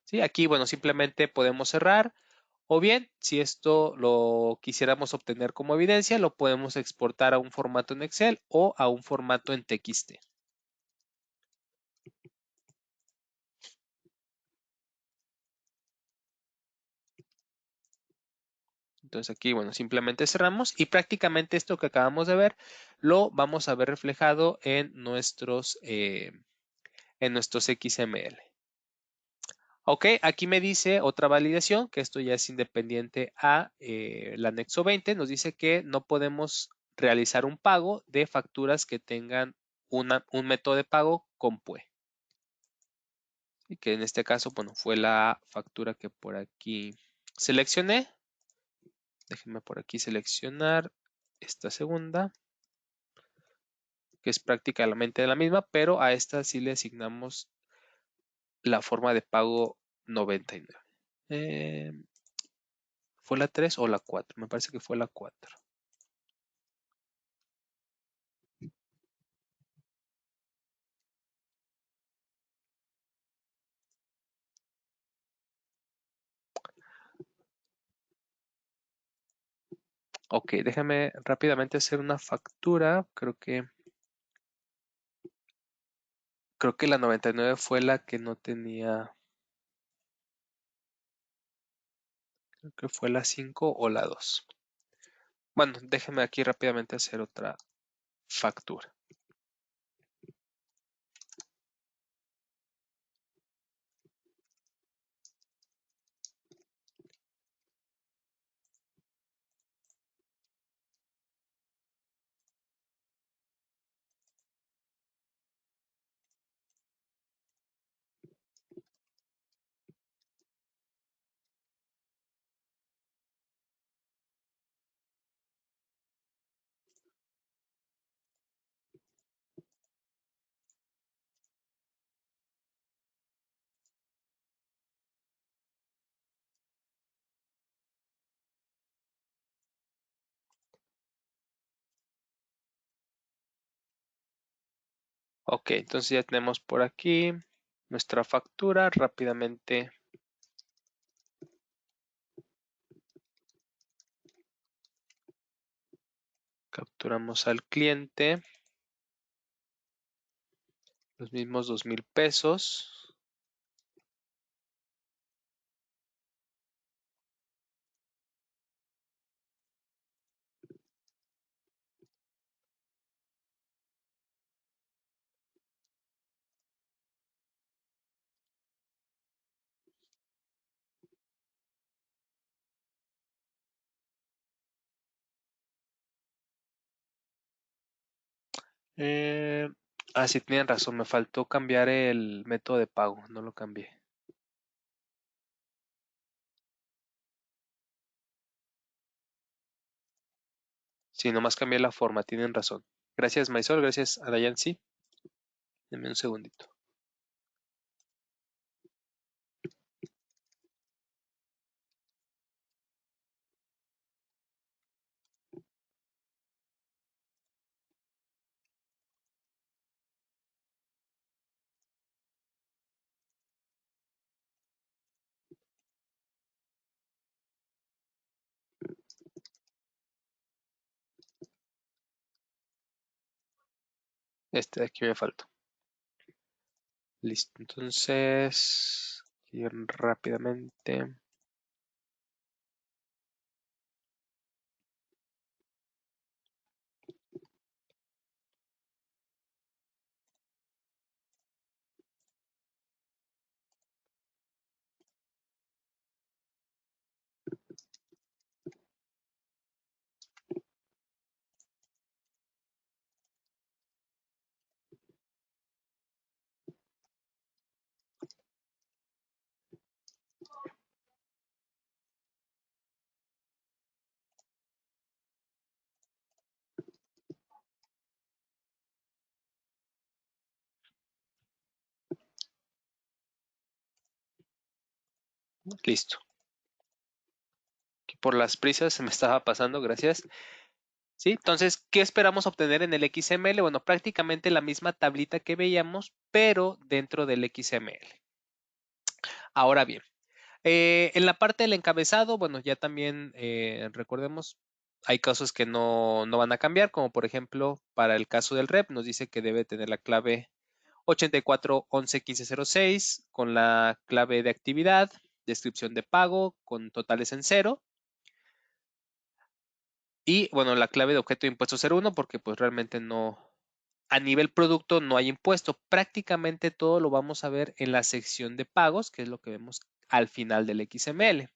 ¿Sí? Aquí, bueno, simplemente podemos cerrar o bien, si esto lo quisiéramos obtener como evidencia, lo podemos exportar a un formato en Excel o a un formato en TXT. Entonces aquí, bueno, simplemente cerramos y prácticamente esto que acabamos de ver lo vamos a ver reflejado en nuestros XML. Ok, aquí me dice otra validación, que esto ya es independiente a el anexo 20, nos dice que no podemos realizar un pago de facturas que tengan un método de pago con PUE. Y que en este caso, bueno, fue la factura que por aquí seleccioné. Déjenme por aquí seleccionar esta segunda, que es prácticamente la misma, pero a esta sí le asignamos la forma de pago 99. ¿Fue la 3 o la 4? Me parece que fue la 4. Ok, déjame rápidamente hacer una factura. Creo que la 99 fue la que no tenía. Creo que fue la 5 o la 2. Bueno, déjeme aquí rápidamente hacer otra factura. Ok, entonces ya tenemos por aquí nuestra factura. Rápidamente capturamos al cliente. Los mismos 2,000 pesos. Eh, sí, tienen razón, me faltó cambiar el método de pago, no lo cambié. Sí, nomás cambié la forma, tienen razón. Gracias, Maisol, gracias a Dayan, sí. Deme un segundito. Este de aquí me faltó. Listo, entonces, aquí rápidamente. Listo. Aquí por las prisas se me estaba pasando, gracias. ¿Sí? Entonces, ¿qué esperamos obtener en el XML? Bueno, prácticamente la misma tablita que veíamos, pero dentro del XML. Ahora bien, en la parte del encabezado, bueno, ya también recordemos, hay casos que no van a cambiar, como por ejemplo, para el caso del rep, nos dice que debe tener la clave 84111506 con la clave de actividad, descripción de pago con totales en cero y bueno, la clave de objeto de impuesto 01 porque pues realmente no, a nivel producto no hay impuesto. Prácticamente todo lo vamos a ver en la sección de pagos, que es lo que vemos al final del XML.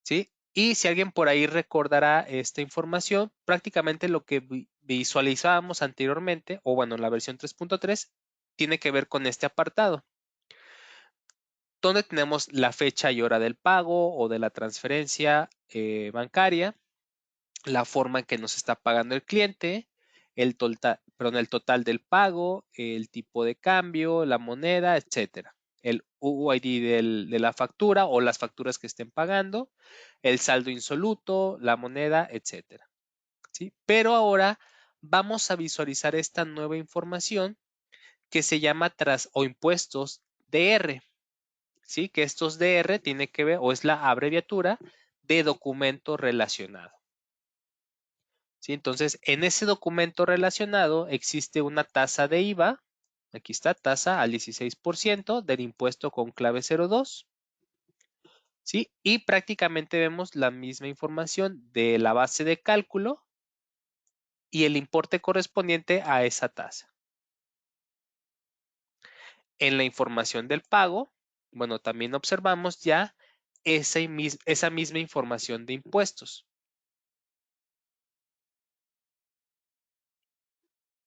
¿Sí? Y si alguien por ahí recordará esta información, prácticamente lo que visualizábamos anteriormente, o bueno, en la versión 3.3, tiene que ver con este apartado, donde tenemos la fecha y hora del pago o de la transferencia bancaria, la forma en que nos está pagando el cliente, el total del pago, el tipo de cambio, la moneda, etcétera. El UID de la factura o las facturas que estén pagando, el saldo insoluto, la moneda, etcétera. ¿Sí? Pero ahora vamos a visualizar esta nueva información que se llama tras o impuestos DR. ¿Sí? Que estos DR tiene que ver o es la abreviatura de documento relacionado. ¿Sí? Entonces, en ese documento relacionado existe una tasa de IVA. Aquí está, tasa al 16% del impuesto con clave 02. ¿Sí? Y prácticamente vemos la misma información de la base de cálculo y el importe correspondiente a esa tasa. En la información del pago, bueno, también observamos ya esa misma información de impuestos.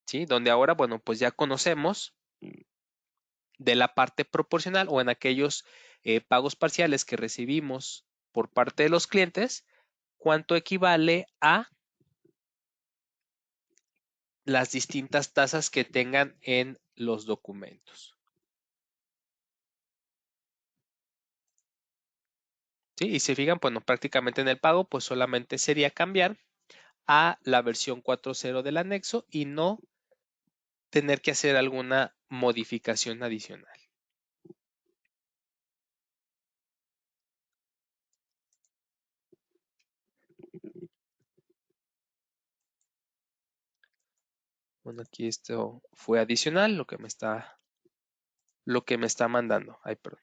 ¿Sí? Donde ahora, bueno, pues ya conocemos de la parte proporcional o en aquellos pagos parciales que recibimos por parte de los clientes, cuánto equivale a las distintas tasas que tengan en los documentos. ¿Sí? Y si fijan, bueno, prácticamente en el pago, pues solamente sería cambiar a la versión 4.0 del anexo y no tener que hacer alguna modificación adicional. Bueno, aquí esto fue adicional, lo que me está mandando. Ay, perdón.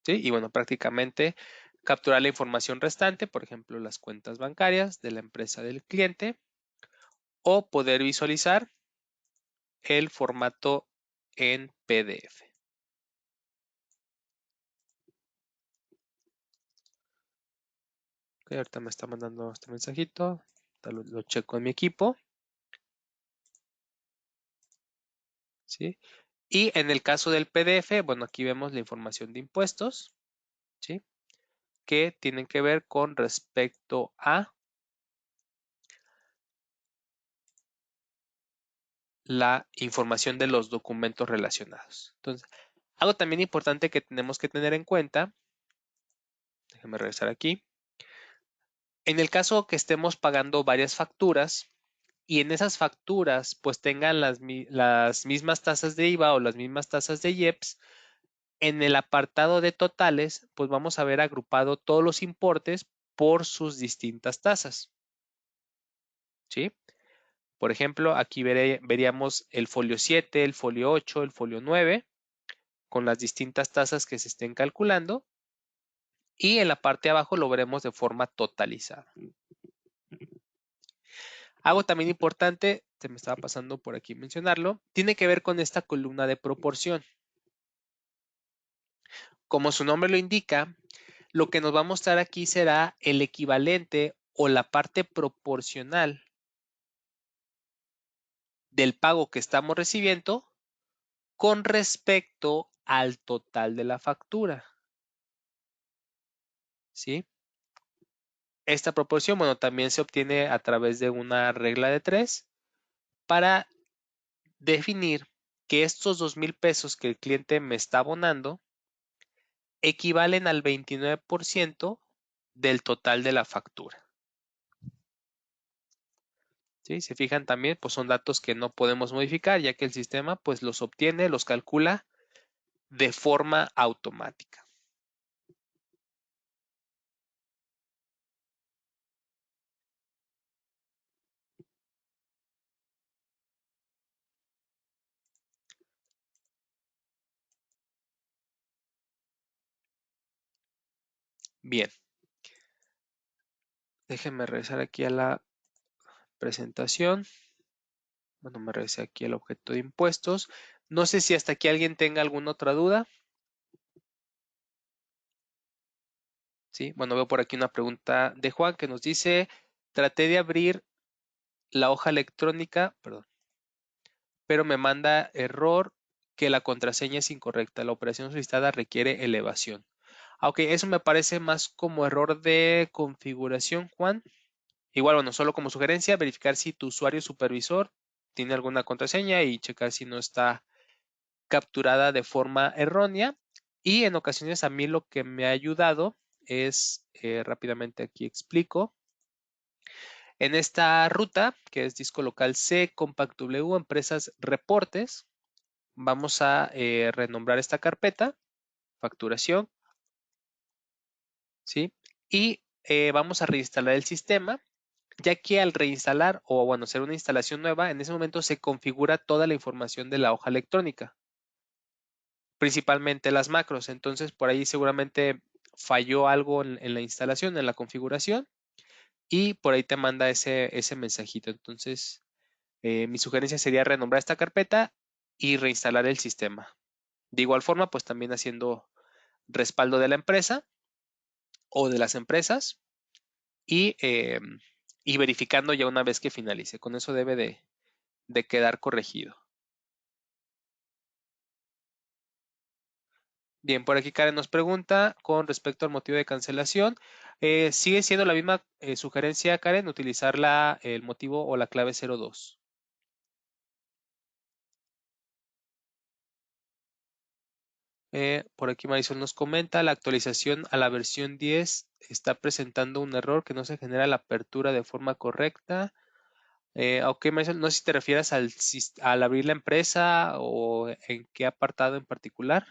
¿Sí? Y bueno, prácticamente capturar la información restante, por ejemplo, las cuentas bancarias de la empresa del cliente, o poder visualizar el formato en PDF. Ok, ahorita me está mandando este mensajito, lo checo en mi equipo. ¿sí? Y en el caso del PDF, bueno, aquí vemos la información de impuestos, ¿sí? Que tienen que ver con respecto a la información de los documentos relacionados. Entonces, algo también importante que tenemos que tener en cuenta, déjenme regresar aquí, en el caso que estemos pagando varias facturas y en esas facturas pues tengan las mismas tasas de IVA o las mismas tasas de IEPS, en el apartado de totales pues vamos a ver agrupado todos los importes por sus distintas tasas, ¿sí? Por ejemplo, aquí veríamos el folio 7, el folio 8, el folio 9, con las distintas tasas que se estén calculando. Y en la parte de abajo lo veremos de forma totalizada. Algo también importante, se me estaba pasando por aquí mencionarlo, tiene que ver con esta columna de proporción. Como su nombre lo indica, lo que nos va a mostrar aquí será el equivalente o la parte proporcional del pago que estamos recibiendo con respecto al total de la factura. ¿Sí? Esta proporción, bueno, también se obtiene a través de una regla de 3 para definir que estos 2,000 pesos que el cliente me está abonando equivalen al 29% del total de la factura. ¿Sí? Se fijan también, pues son datos que no podemos modificar, ya que el sistema pues los obtiene, los calcula de forma automática. Bien, déjenme regresar aquí a la presentación. Bueno, me regresé aquí al objeto de impuestos. No sé si hasta aquí alguien tenga alguna otra duda. Sí, bueno, veo por aquí una pregunta de Juan que nos dice, traté de abrir la hoja electrónica, perdón, pero me manda error que la contraseña es incorrecta. La operación solicitada requiere elevación. Aunque eso me parece más como error de configuración, Juan. Igual, bueno, solo como sugerencia, verificar si tu usuario supervisor tiene alguna contraseña y checar si no está capturada de forma errónea. Y en ocasiones a mí lo que me ha ayudado es, rápidamente aquí explico, en esta ruta, que es disco local C, Compact W, empresas reportes, vamos a renombrar esta carpeta, facturación, ¿sí? Y vamos a reinstalar el sistema, ya que al reinstalar o bueno, hacer una instalación nueva, en ese momento se configura toda la información de la hoja electrónica, principalmente las macros. Entonces, por ahí seguramente falló algo en la instalación, en la configuración, y por ahí te manda ese mensajito. Entonces, mi sugerencia sería renombrar esta carpeta y reinstalar el sistema. De igual forma, pues también haciendo respaldo de la empresa o de las empresas y, y verificando ya una vez que finalice. Con eso debe de quedar corregido. Bien, por aquí Karen nos pregunta con respecto al motivo de cancelación. ¿Sigue siendo la misma sugerencia, Karen, utilizar el motivo o la clave 02? Por aquí Marisol nos comenta, la actualización a la versión 10 está presentando un error que no se genera la apertura de forma correcta. Ok, Marisol, no sé si te refieres al abrir la empresa o en qué apartado en particular.